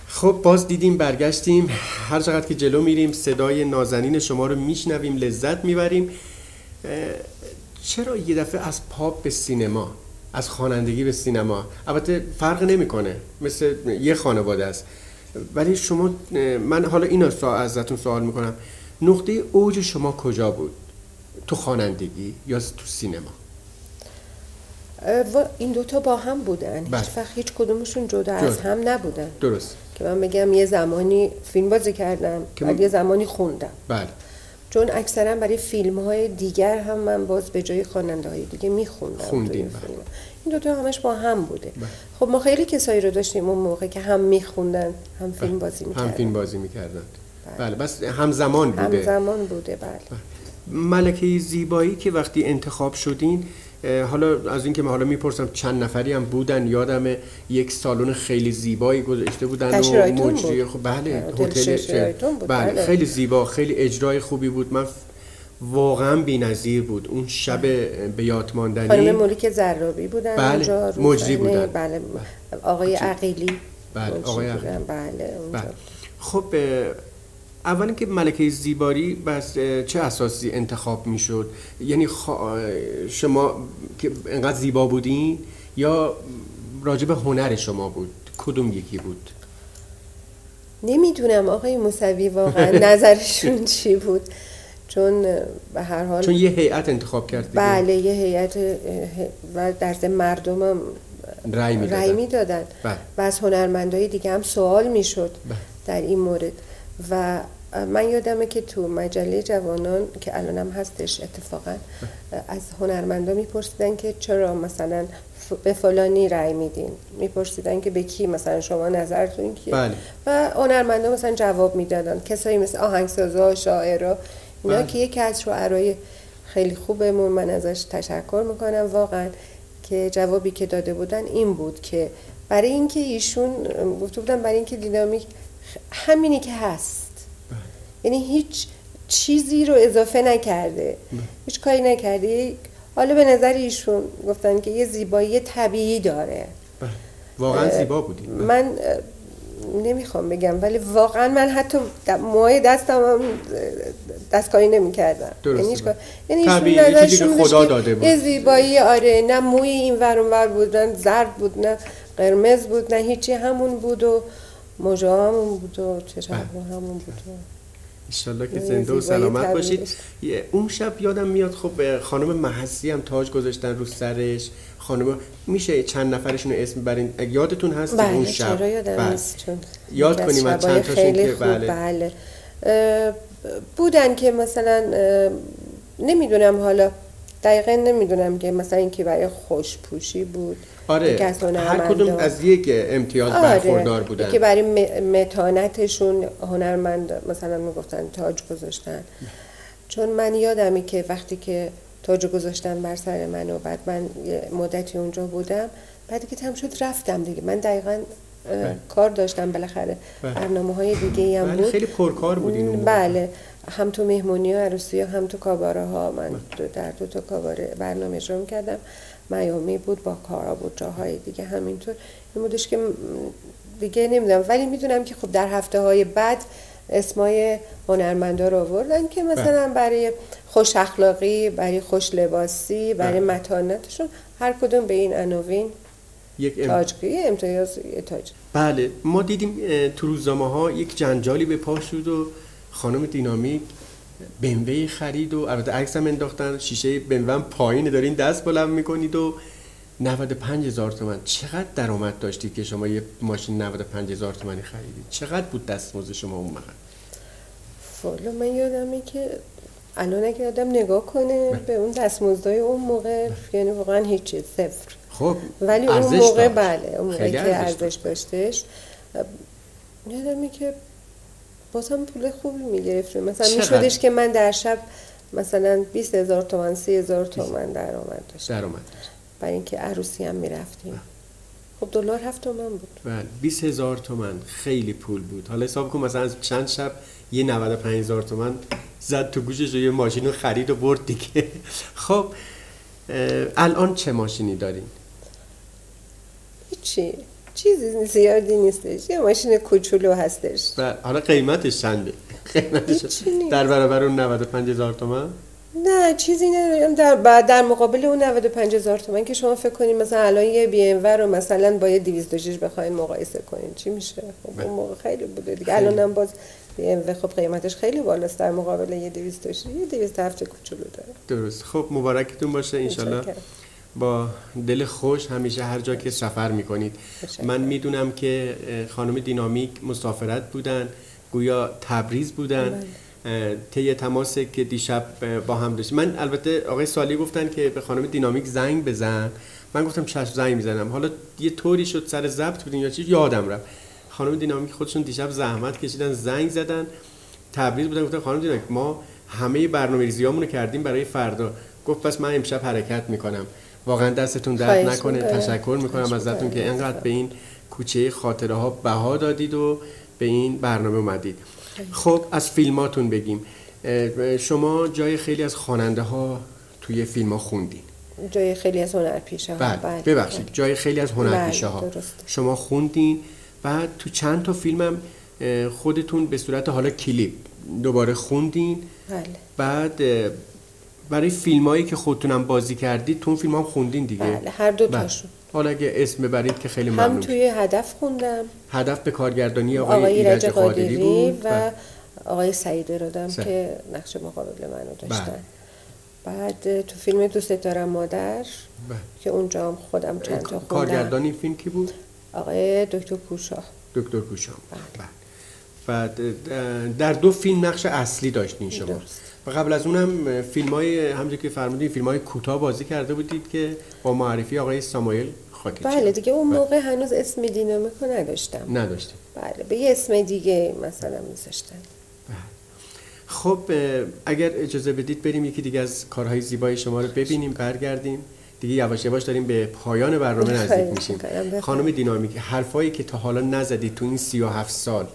خب باز دیدیم برگشتیم، هر چقدر که جلو میریم صدای نازنین شما رو میشنویم، لذت میبریم. چرا یه دفعه از پاپ به سینما، از خوانندگی به سینما؟ البته فرق نمیکنه، مثل یه خانواده است، ولی شما، من حالا اینو ازتون سوال میکنم، نقطه اوج شما کجا بود؟ تو خوانندگی یا تو سینما؟ این دوتا با هم بودن، هیچ کدومشون جدا از هم نبودن. درست. که من بگم یه زمانی فیلم بازی کردم بعد یه زمانی خوندم. بله. چون اکثرا برای فیلم های دیگر هم من باز به جای خواننده های دیگه میخوندم. خوندیم. این دوتا همش با هم بوده. خب ما خیلی کسایی رو داشتیم اون موقع که هم میخوندن هم فیلم بازی میکردن. هم فیلم بازی میکردن. بله. بس همزمان بوده. همزمان بوده. بله. ملکه زیبایی که وقتی انتخاب شدین، حالا از این که من حالا میپرسم چند نفری هم بودن، یادم یک سالن خیلی زیبایی گذاشته بودن و مجری، خب بله هتل بله خیلی زیبا، خیلی اجرای خوبی بود، من واقعا بی‌نظیر بود اون شب به یاد ماندنی. خانم ملک زرابی بودن، بله اونجا مجری بودن، بله آقای عقیلی، بله آقای عقیلی، بله اونجا. خب اولا که ملکه زیبایی بس چه اساسی انتخاب میشد؟ یعنی شما که انقدر زیبا بودین یا راجع به هنر شما بود، کدوم یکی بود؟ نمیدونم آقای موسوی واقعا نظرشون چی بود، چون به هر حال چون یه هیئت انتخاب کرد دیگه. بله یه هیئت و در ضمن مردم هم رأی میدادن و از هنرمندای دیگه هم سوال میشد در این مورد. و من یادمه که تو مجله جوانان که الان هم هستش اتفاقا از هنرمندا میپرسیدن که چرا مثلا به فلانی رأی میدین، میپرسیدن که به کی مثلا شما نظرتون کیه. بله. و هنرمندا مثلا جواب میدادن، کسایی مثل آهنگسازا، شاعرها، اینا که یکی از شعرای خیلی خوبمون، من ازش تشکر میکنم واقعا، که جوابی که داده بودن این بود که برای اینکه ایشون گفته بودن برای اینکه دینامیک همینی که هست، یعنی هیچ چیزی رو اضافه نکرده، هیچ کاری نکرده. حالا به نظر ایشون گفتن که یه زیبایی طبیعی داره. واقعا زیبا بودید. من نمیخوام بگم ولی واقعا من حتی موهای دستم هم دستکاری نمی‌کردم. یعنی ایشون نظرشون خدا داده بود. یه زیبایی، آره، نه موی این ور اون ور بود، نه زرد بود، نه قرمز بود، نه هیچی، همون بود و موجا همون بود و چشم همون بود. انشالله که زنده و سلامت باشید. اون شب یادم میاد خب خانم محسی هم تاج گذاشتن رو سرش. خانم میشه چند نفرشون رو اسم برین یادتون هست؟ بله، اون شب چرا یادم نیست، چون یاد کنیم از چند تاشون که بله بودن که مثلا نمیدونم، حالا دقیقا نمیدونم که مثلا این که برای خوشپوشی بود، آره، هر کدوم از یک امتیاز برخوردار بودن، که برای متانتشون هنرمند مثلا میگفتن تاج گذاشتن. چون من یادمی که وقتی که تاج گذاشتن بر سر من و بعد من یه مدتی اونجا بودم، بعد که تمام شد رفتم دیگه. من دقیقاً کار داشتم بالاخره، برنامه‌های دیگه‌ای هم بود. خیلی پرکار بودین. بله، هم تو مهمونی‌ها، عروسی‌ها، هم تو کاباره‌ها. من در 2 تا کاباره برنامه اجرا می‌کردم. میامی بود، با کارا بود، جاهای دیگه همینطور. این بودش که دیگه نمیدونم، ولی میدونم که خب در هفته‌های بعد اسمای هنرمندا رو آوردن که مثلا برای خوش اخلاقی، برای خوش لباسی، برای متانتشون، هر کدوم به این عناوین یک تاجگیری امتیاز تاج. بله، ما دیدیم تو روزنامه‌ها یک جنجالی به پا شد و خانم دینامیک BMW خرید و البته عکس هم انداختن، شیشه BMW پایین دارین دست بلند میکنید و 95,000 تومان. چقدر درآمد داشتید که شما یه ماشین 95,000 تومانی خریدید؟ چقدر بود دستمزد شما اون موقع؟ والا من یادمه که الان اگه آدم نگاه کنه به اون دستمزدهای اون موقع، یعنی واقعا هیچی، صفر. خب ولی اون موقع بله، اون موقع که ارزش داشتش، یادمه که بازم پول خوبی میگرفتیم. مثلا میشدش که من در شب مثلا 20,000 تومان 30,000 تومان درآمد داشتم. برای اینکه عروسی هم میرفتیم. خب دلار 7 تومن بود. بله، 20,000 تومان خیلی پول بود. حالا حساب کن مثلا از چند شب یه 95,000 تومان زد تو گوشش و یه ماشین رو خرید و برد دیگه. خب الان چه ماشینی دارین؟ هیچی، چیزی زیادی نیستش، یه ماشین کوچولو هستش. حالا قیمتش چنده؟ قیمتش در برابر اون 95,000 تومان؟ نه چیزی نداریم در مقابل اون 95,000 تومان که شما فکر کنید مثلا الان یه BMW رو مثلا با یه 206 بخواید مقایسه کنین چی میشه؟ خب اون موقع خیلی بوده دیگه. الان هم باز BMW خب قیمتش خیلی بالاست در مقابل یه 206، یه 207 کوچولو داره. درست. خب مبارکتون باشه انشالله. با دل خوش همیشه هر جا که سفر میکنید. من میدونم که خانم دینامیک مسافرت بودن، گویا تبریز بودن، طی تماس که دیشب با هم داشتیم. من البته آقای سالی گفتن که به خانم دینامیک زنگ بزن، من گفتم چشم زنگ میزنم. حالا یه طوری شد سر ضبط بودین یا چی یادم رفت. خانم دینامیک خودشون دیشب زحمت کشیدن زنگ زدن، تبریز بودن، گفتن خانم دینامیک ما همه برنامه‌ریزیامون رو کردیم برای فردا. گفت پس من امشب حرکت میکنم. واقعا دستتون درد نکنه، تشکر میکنم ازتون که اینقدر به این کوچه خاطره ها بها دادید و به این برنامه اومدید. خب از فیلماتون بگیم. شما جای خیلی از خواننده ها توی فیلم ها خوندین، جای خیلی از هنرپیشه ها. بله ببخشید، جای خیلی از هنرپیشه ها شما خوندین. بعد تو چند تا فیلم هم خودتون به صورت حالا کلیپ دوباره خوندین. بله. بعد برای فیلمایی که خودتونم بازی کردید تو اون فیلم هم خوندین دیگه؟ بله هر دو تاشون. حالا اگه اسم ببرید که خیلی ممنون. هم توی هدف خوندم، هدف به کارگردانی آقای ایرج قادری بود و آقای سعید رادم که نقش مقابل منو داشتن. بعد تو فیلم دوست دارم مادر که اونجا هم خودم چند تا خوندم. کارگردانی فیلم کی بود؟ آقای دکتر کوشا. دکتر کوشا. بعد در 2 فیلم نقش اصلی داشتین شما. و قبل از اونم فیلم‌های همونجوری که فرمودین فیلم‌های کوتاه بازی کرده بودید که با معرفی آقای ساموئل خاکچی. بله دیگه اون موقع هنوز اسم دینامیکو نداشتم. نداشتیم. بله به یه اسم دیگه مثلا می‌ذاشتن. خب اگر اجازه بدید بریم یکی دیگه از کارهای زیبای شما رو ببینیم، برگردیم. دیگه یواش یواش داریم به پایان برنامه نزدیک میشیم. خانم دینامیک، حرفایی که تا حالا نزدید تو این 37 سال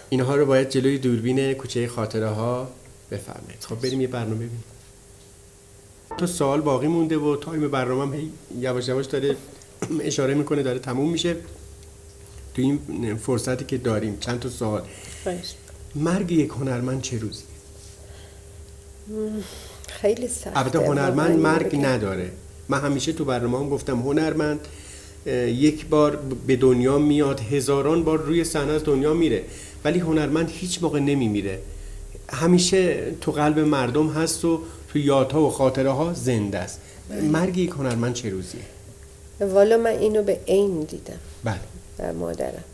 اینها رو باید جلوی دوربین کوچه خاطره ها بفرمایید. خب بریم یه برنامه ببینیم. تو سوال باقی مونده و تایم برنامه هم یواش یواش داره اشاره میکنه داره تموم میشه. تو این فرصتی که داریم چند تا سوال. مرگ یک هنرمند چه روزی؟ خیلی سخته. البته هنرمند مرگ نداره. من همیشه تو برنامه هم گفتم هنرمند یک بار به دنیا میاد، هزاران بار روی صحنه از دنیا میره، ولی هنرمند هیچ موقع نمیمیره، همیشه تو قلب مردم هست و تو یادها و خاطره ها زنده است. مرگ یک هنرمند چه روزیه؟ والا من اینو به عین دیدم. بله. در مادرم.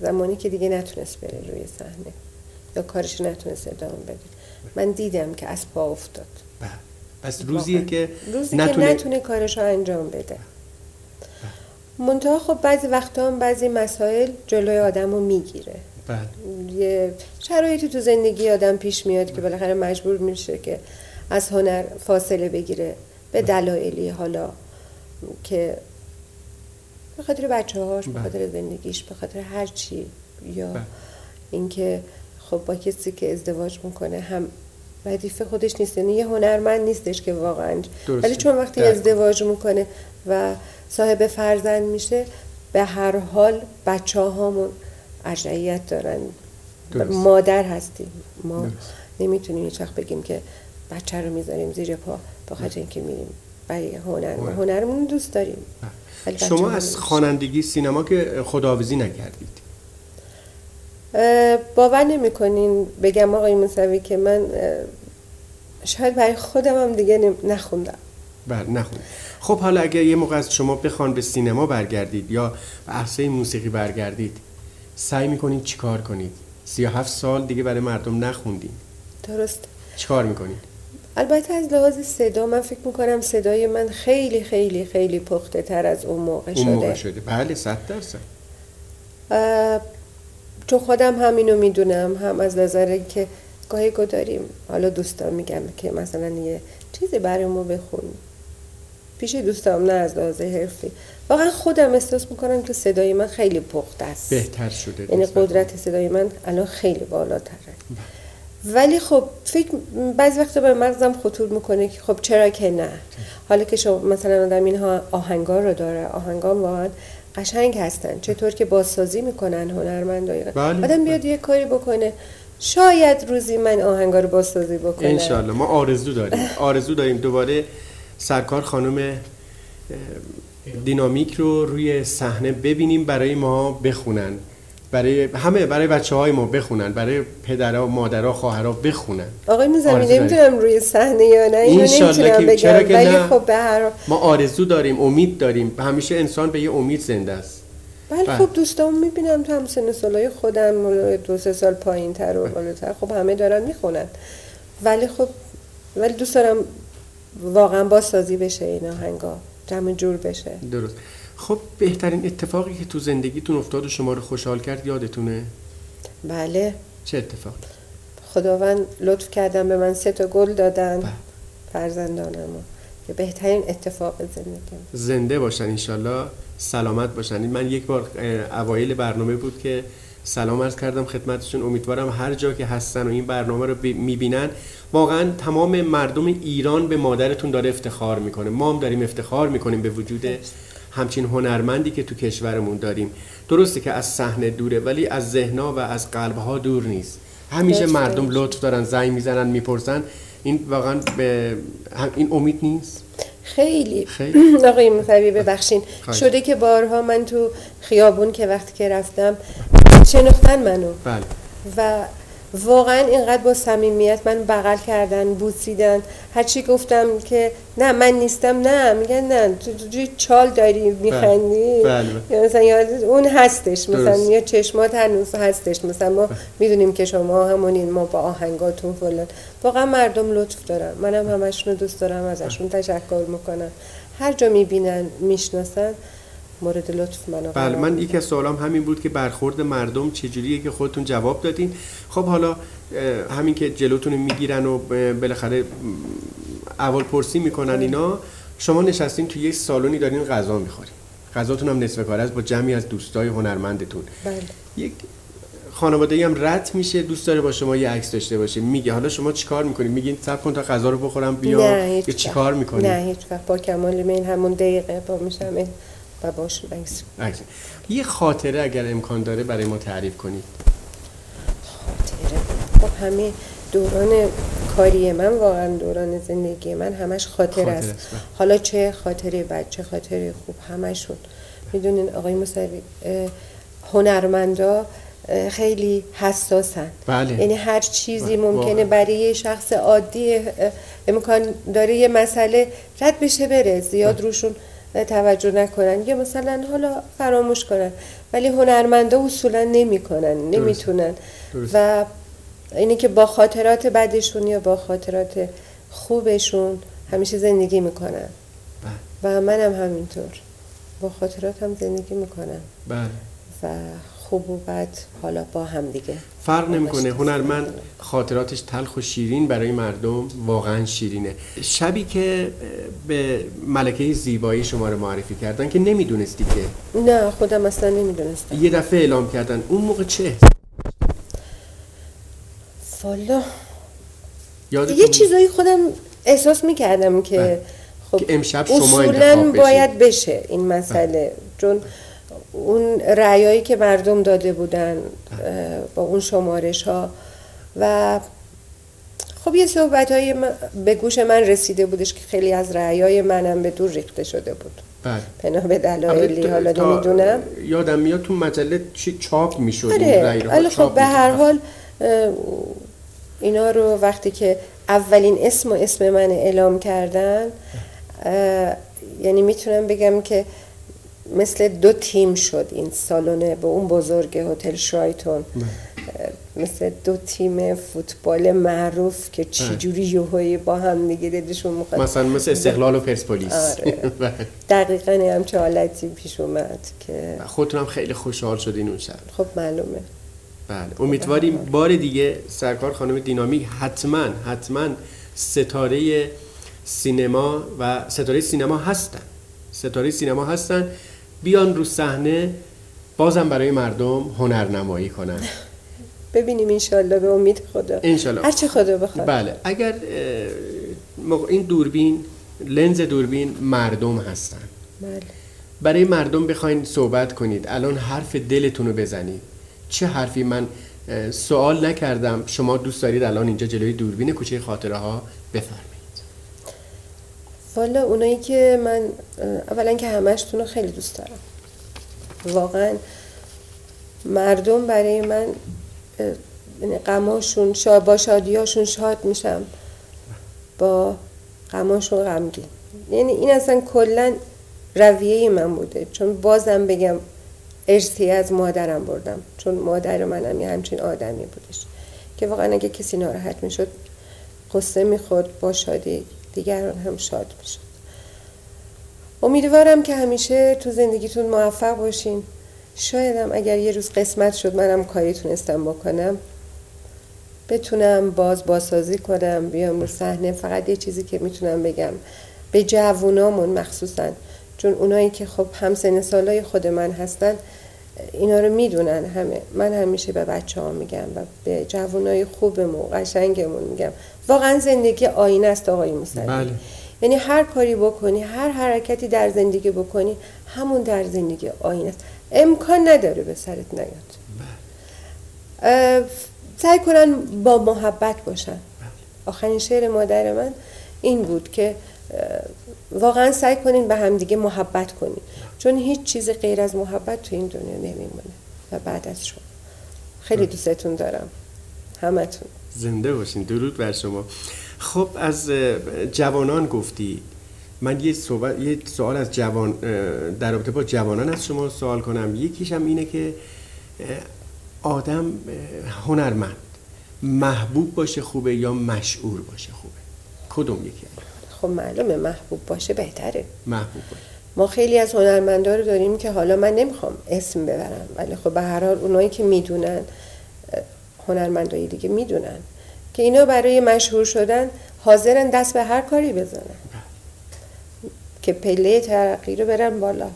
زمانی که دیگه نتونست بره روی صحنه یا کارش نتونست ادامه بده، من دیدم که از پا افتاد. بله. پس روزیه که نتونه کارش رو انجام بده. منتها خب بعضی وقتا هم بعضی مسائل جلوی آدم رو میگیره. یه شرایطی تو زندگی آدم پیش میاد که بالاخره مجبور میشه که از هنر فاصله بگیره به دلایلی، حالا که به خاطر بچه‌هاش، به خاطر زندگیش، به خاطر هر چی، یا اینکه خب با کسی که ازدواج میکنه هم وظیفه خودش نیست، یعنی یه هنرمند نیستش که واقعا، ولی چون وقتی ازدواج میکنه و صاحب فرزند میشه به هر حال بچه‌هامون ارجحیت دارن. مادر هستیم ما، نمیتونیم هیچ وقت بگیم که بچه رو میذاریم زیر پا به خاطر اینکه میریم برای هنرمون دوست داریم. شما از خوانندگی سینما که خداحافظی نکردید؟ باور نمی‌کنین بگم آقای موسوی که من شاید برای خودم هم دیگه نخوندم. بله نخوند. خب حالا اگر یه موقع از شما بخوان به سینما برگردید یا به عرصه موسیقی برگردید، سعی میکنید چیکار کنید؟ 37 سال دیگه برای مردم نخوندین. درست. چیکار میکنید؟ البته از لحاظ صدا من فکر میکنم صدای من خیلی خیلی خیلی پخته تر از اون موقع شده. بله 100%. چون خودم همینو میدونم، هم از نظر که گاهی داریم حالا دوستان میگم که مثلا یه چیزی برای ما بخون پیش دوستام، نه از لحاظ حرفی، واقعا خودم احساس میکنم که صدای من خیلی پخته است، بهتر شده، یعنی قدرت صدای من الان خیلی بالاتره. ولی خب بعضی وقتا به مغزم خطور میکنه که خب چرا که نه، حالا که شما مثلا آدم اینها آهنگا رو داره، آهنگام واقعا قشنگ هستن، چطور که بازسازی میکنن هنرمندای آدم بیاد یه کاری بکنه، شاید روزی من آهنگا رو بازسازی بکنم انشالله. ما آرزو داریم دوباره سرکار خانم دینامیک رو روی صحنه ببینیم، برای ما بخونن، برای همه، برای بچه‌های ما بخونن، برای پدرها، مادرها، خواهرها بخونن. آقای میزمی نمیدونم روی صحنه یا نه، اینو نمیتونم بگم، ولی خب به هر ما آرزو داریم، امید داریم، همیشه انسان به یه امید زنده است. بله خب دوستامو میبینم تو هم سن سالای خودم 2-3 سال پایین‌تر و بالاتر، خب همه دارن میخونن، ولی خب دوست دارم واقعا بازسازی بشه این آهنگا، جمع جور بشه. درست. خب بهترین اتفاقی که تو زندگیتون افتاد و شما رو خوشحال کرد یادتونه؟ بله. چه اتفاقی؟ خداوند لطف کردن به من 3 تا گل دادن، فرزندانمو، که بهترین اتفاق زندگیم. زنده باشن انشالله، سلامت باشن. من یک بار اوایل برنامه بود که سلام عرض کردم خدمتشون، امیدوارم هر جا که هستن و این برنامه رو میبینن واقعا تمام مردم ایران به مادرتون داره افتخار میکنه. ما هم داریم افتخار میکنیم به وجود همچین هنرمندی که تو کشورمون داریم. درسته که از صحنه دوره ولی از ذهن‌ها و از قلب‌ها دور نیست. همیشه مردم لطف دارن، زنگ میزنن میپرسن این واقعا این امید نیست؟ خیلی آقای موسوی ببخشین شده که بارها من تو خیابون که وقتی که رفتم شناختن منو بله. و واقعا اینقدر با صمیمیت من بغل کردن، بوسیدن، هرچی گفتم که نه من نیستم، نه میگن نه تو چال داری میخندی، یا مثلا اون هستش، مثلا یا چشمات هنوز هستش، مثلا ما میدونیم که شما همونین، ما با آهنگاتون فلان. واقعا مردم لطف دارن، منم همشون رو دوست دارم، ازشون تشکر میکنم، هر جا میبینن میشناسن مورد لطف منو. بله، من یکی از سوالام همین بود که برخورد مردم چجوریه که خودتون جواب دادین. خب حالا همین که جلوتون میگیرن و بالاخره اول پرسی میکنن اینا، شما نشستین توی یک سالونی دارین غذا میخورین، غذاتون هم نصف کاره است با جمعی از دوستای هنرمندتون. بله. یک خانواده‌ای هم رد میشه دوست داره با شما یه عکس داشته باشه، میگه حالا شما چیکار میکنین؟ میگین صبر کن تا غذا رو بخورم بیا، یا چیکار میکنین؟ نه هیچ وقت، با کمال میل همون دقیقه با میشم و باشون عکس. یه خاطره اگر امکان داره برای ما تعریف کنید. خاطره خب همه دوران کاری من، واقعا دوران زندگی من همش خاطره است. حالا چه خاطره بد چه خاطره خوب همشون. میدونین آقای موسوی هنرمندا خیلی حساسن. بله. یعنی هر چیزی ممکنه برای یه شخص عادی امکان داره یه مسئله رد بشه بره، زیاد روشون توجه نکنن یا مثلا حالا فراموش کنن، ولی هنرمندا اصولا نمیکنن، نمیتونن. و اینه که با خاطرات بدشون یا با خاطرات خوبشون همیشه زندگی میکنن. و منم همینطور با خاطراتم زندگی میکنم. بله. و خوب و بد حالا با هم دیگه فرق نمیکنه. هنرمند خاطراتش تلخ و شیرین برای مردم واقعا شیرینه. شبی که به ملکه زیبایی شما رو معرفی کردن که نمیدونستی که؟ نه خودم اصلا نمیدونستم. یه دفعه اعلام کردن، اون موقع چه؟ والا یه چیزایی خودم احساس میکردم که خب امشب شما اصولاً باید بشه این مسئله، چون اون رأیایی که مردم داده بودن با اون شمارش ها و خب یه صحبت‌های به گوش من رسیده بودش که خیلی از رأیای منم به دور ریخته شده بود. پناه به دلایلی حالا نمیدونم. یادم میاد تو مجله چاپ میشد این رأی‌ها. خب به هر حال اینا رو وقتی که اولین اسم من اعلام کردن، یعنی میتونم بگم که مثل دو تیم شد این سالن به اون بزرگ هتل شرایتون، مثل دو تیم فوتبال معروف که چجوری یوهایی با هم دیگه دیدشون میخواد، مثلا مثل استقلال و پرسپولیس. آره. دقیقاً همچه حالتی پیش اومد که خودتونم خیلی خوشحال شدین اون شب. خب معلومه. بله، امیدواریم بار دیگه سرکار خانم دینامی حتما ستاره سینما و ستاره سینما هستن بیان رو صحنه بازم برای مردم هنرنمایی کنن. ببینیم انشالله، به امید خدا، انشالله هر چه خدا بخواد. بله، اگر این دوربین، لنز دوربین مردم هستن، بله، برای مردم بخواین صحبت کنید، الان حرف دلتون رو بزنید، چه حرفی؟ من سوال نکردم، شما دوست دارید الان اینجا جلوی دوربین کوچه خاطره ها بفرمایید. والا اونایی که من اولا که همشتون رو خیلی دوست دارم، واقعا مردم برای من غماشون با شادیاشون شاد میشم، با غماشون غمگین. یعنی این اصلا کلا رویه من بوده، چون بازم بگم ارثی از مادرم بردم، چون مادر منم یه همچین آدمی بودش که واقعا اگه کسی ناراحت میشد قصه میخورد، با شادی دیگران هم شاد میشد. امیدوارم که همیشه تو زندگیتون موفق باشین. شایدم اگر یه روز قسمت شد منم کاری تونستم بکنم، بتونم بازسازی کنم، بیام رو صحنه. فقط یه چیزی که میتونم بگم به جوونامون مخصوصا، چون اونایی که خب همسن سالای خود من هستن اینا رو میدونن همه، من همیشه به بچه‌ها میگم و به جوانای خوبمون، قشنگمون میگم، واقعا زندگی آینه است آقای موسوی. بله. یعنی هر کاری بکنی، هر حرکتی در زندگی بکنی، همون در زندگی آینه است، امکان نداره به سرت نیاد. سعی کنن با محبت باشن، آخرین شعر مادر من این بود که واقعا سعی کنین به همدیگه محبت کنین، چون هیچ چیز غیر از محبت تو این دنیا نمیمونه و بعد از شما. خیلی دوستتون دارم همتون. زنده باشین. درود بر شما. خب از جوانان گفتی، من یه سوال از در رابطه با جوانان از شما سوال کنم. یکیش هم اینه که آدم هنرمند محبوب باشه خوبه یا مشهور باشه خوبه؟ کدوم یکی؟ خب معلومه محبوب باشه بهتره. محبوب باشه. ما خیلی از هنرمندا رو داریم که حالا من نمیخوام اسم ببرم، ولی خب به هر حال اونایی که میدونن، هنرمندای دیگه میدونن که اینا برای مشهور شدن حاضرن دست به هر کاری بزنن که پله ترقی رو برن بالا،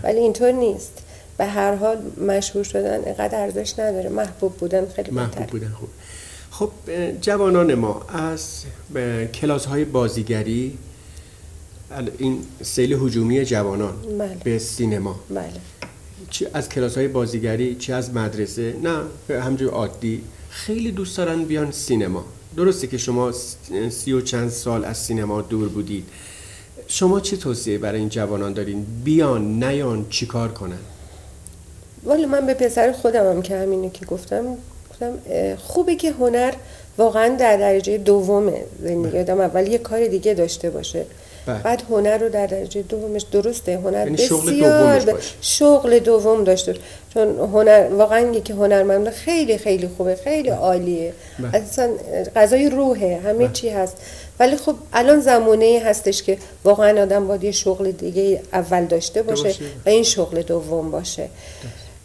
ولی اینطور نیست. به هر حال مشهور شدن اینقدر ارزش نداره، محبوب بودن خیلی بهتره. محبوب بودن خوب. خب جوانان ما از کلاس‌های بازیگری، این سیل هجومی جوانان بله. به سینما، بله. چه از کلاس‌های بازیگری چه از مدرسه، نه همجور عادی، خیلی دوست دارن بیان سینما. درسته که شما 30 و چند سال از سینما دور بودید، شما چه توصیه برای این جوانان دارین؟ بیان نیان چیکار کنن؟ والا من به پسر خودم هم که همینه که گفتم خوبه که هنر واقعا در درجه دومه زندگی آدم، اول یه کار دیگه داشته باشه، بعد هنر رو در درجه دومش. درسته هنر بسیار شغل دوم داشته، چون هنر واقعا یکی هنرمند خیلی خیلی خوبه، خیلی عالیه، اصلا غذای روحه، همه چی هست. ولی خب الان زمانه هستش که واقعا آدم باید یه شغل دیگه اول داشته باشه و این شغل دوم باشه،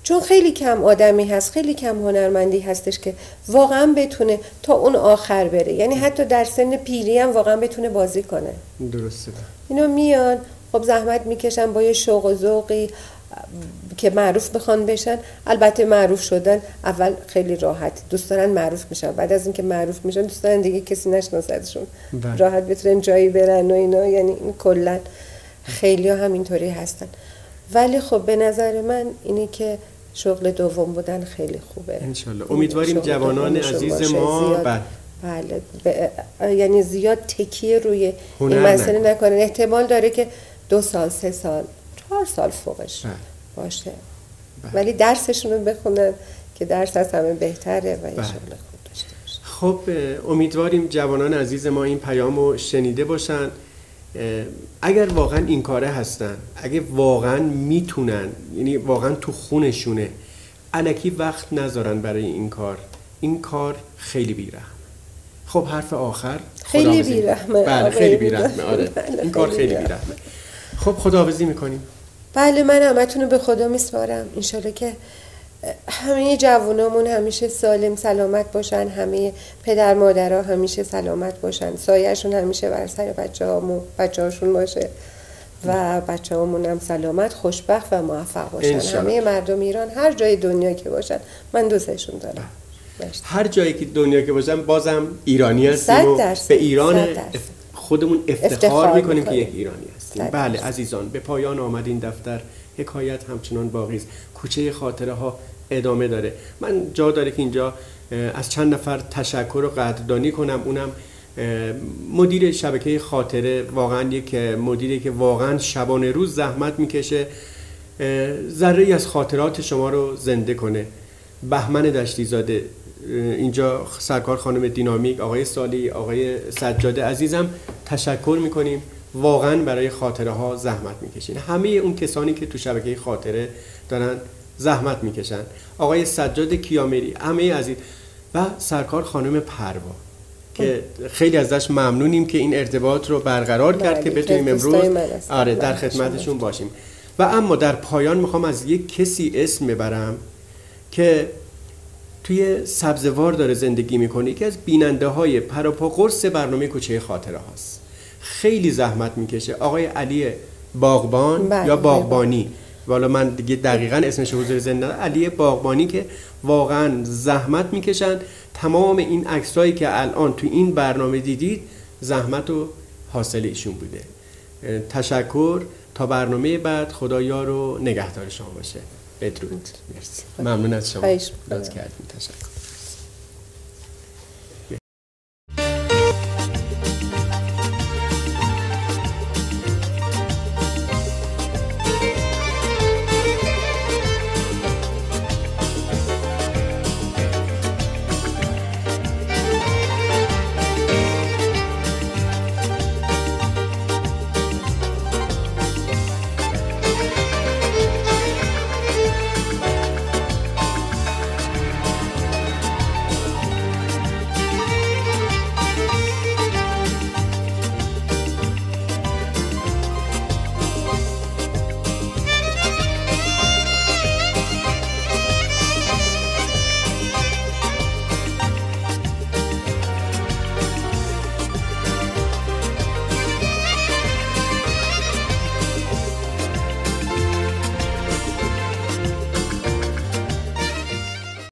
چون خیلی کم آدمی هست، خیلی کم هنرمندی هستش که واقعا بتونه تا اون آخر بره، یعنی حتی در سن پیری هم واقعا بتونه بازی کنه. درسته. اینا میان خب زحمت میکشن با یه شوق و ذوقی که معروف بخوان بشن. البته معروف شدن اول خیلی راحت، دوست دارن معروف میشن، بعد از اینکه معروف میشن دوست دارن دیگه کسی نشناسدشون، راحت بتونن جایی برن و اینا، یعنی این کلا خیلی ها همینطوری هستن. ولی خب به نظر من اینه که شغل دوم بودن خیلی خوبه. انشالله. امیدواریم جوانان عزیز ما بله یعنی زیاد تکیه روی این مسئله نکنن. احتمال داره که 2 سال 3 سال 4 سال فوقش باشه، ولی درسشون رو بخونن که درس از همه بهتره و یه شغل خوب داشته باشه. خب امیدواریم جوانان عزیز ما این پیامو شنیده باشن. اگر واقعا این کاره هستن، اگه واقعا میتونن، یعنی واقعا تو خونشونه، الکی وقت نذارن برای این کار. این کار خیلی بیرحمه. خب حرف آخر خیلی بیرحمه. بله خیلی بیرحمه. آره این کار خیلی بیرحمه. خب خداحافظی میکنیم. بله من همتون رو به خدا میسپارم. انشالله که همه جوانامون همیشه سالم سلامت باشن، همه پدر مادرها همیشه سلامت باشن، سایه‌شون همیشه بر سر بچه‌هاشون باشه و بچه‌هامون هم سلامت، خوشبخت و موفق باشن. همه مردم ایران هر جای دنیا که باشن من دوستشون دارم. هر جایی که دنیا که باشن بازم ایرانی هستیم و به ایران خودمون افتخار میکنیم که یک ایرانی هستیم. بله عزیزان، به پایان آمد این دفتر. حکایت همچنان باقی است. کوچه خاطره ها ادامه داره. من جا داره که اینجا از چند نفر تشکر و قدردانی کنم. اونم مدیر شبکه خاطره، واقعا یک مدیری که واقعا شبانه روز زحمت میکشه ذره‌ای از خاطرات شما رو زنده کنه. بهمن دشتی زاده اینجا، سرکار خانم دینامیک، آقای صالحی، آقای سجاده عزیزم تشکر میکنیم. واقعا برای خاطره ها زحمت میکشین. همه اون کسانی که تو شبکه خاطره دارن زحمت میکشن، آقای سجاد کیامری، همه عزیز و سرکار خانم پروا که خیلی ازش ممنونیم که این ارتباط رو برقرار کرد که بتونیم امروز در خدمتشون باشیم. و اما در پایان میخوام از یک کسی اسم ببرم که توی سبزوار داره زندگی میکنه، که از بیننده های پراپا قرص برنامه کوچه خاطره هاست. خیلی زحمت میکشه. آقای علی باغبان یا باغبانی، والا من دیگه دقیقاً اسمش حضور زنده، علی باغبانی، که واقعاً زحمت میکشن. تمام این عکسایی که الان تو این برنامه دیدید زحمت و حاصل ایشون بوده. تشکر. تا برنامه بعد خدا یار و نگهدار شما باشه. بدرود. مرسی. ممنون از شما. لطف کردید. تشکر.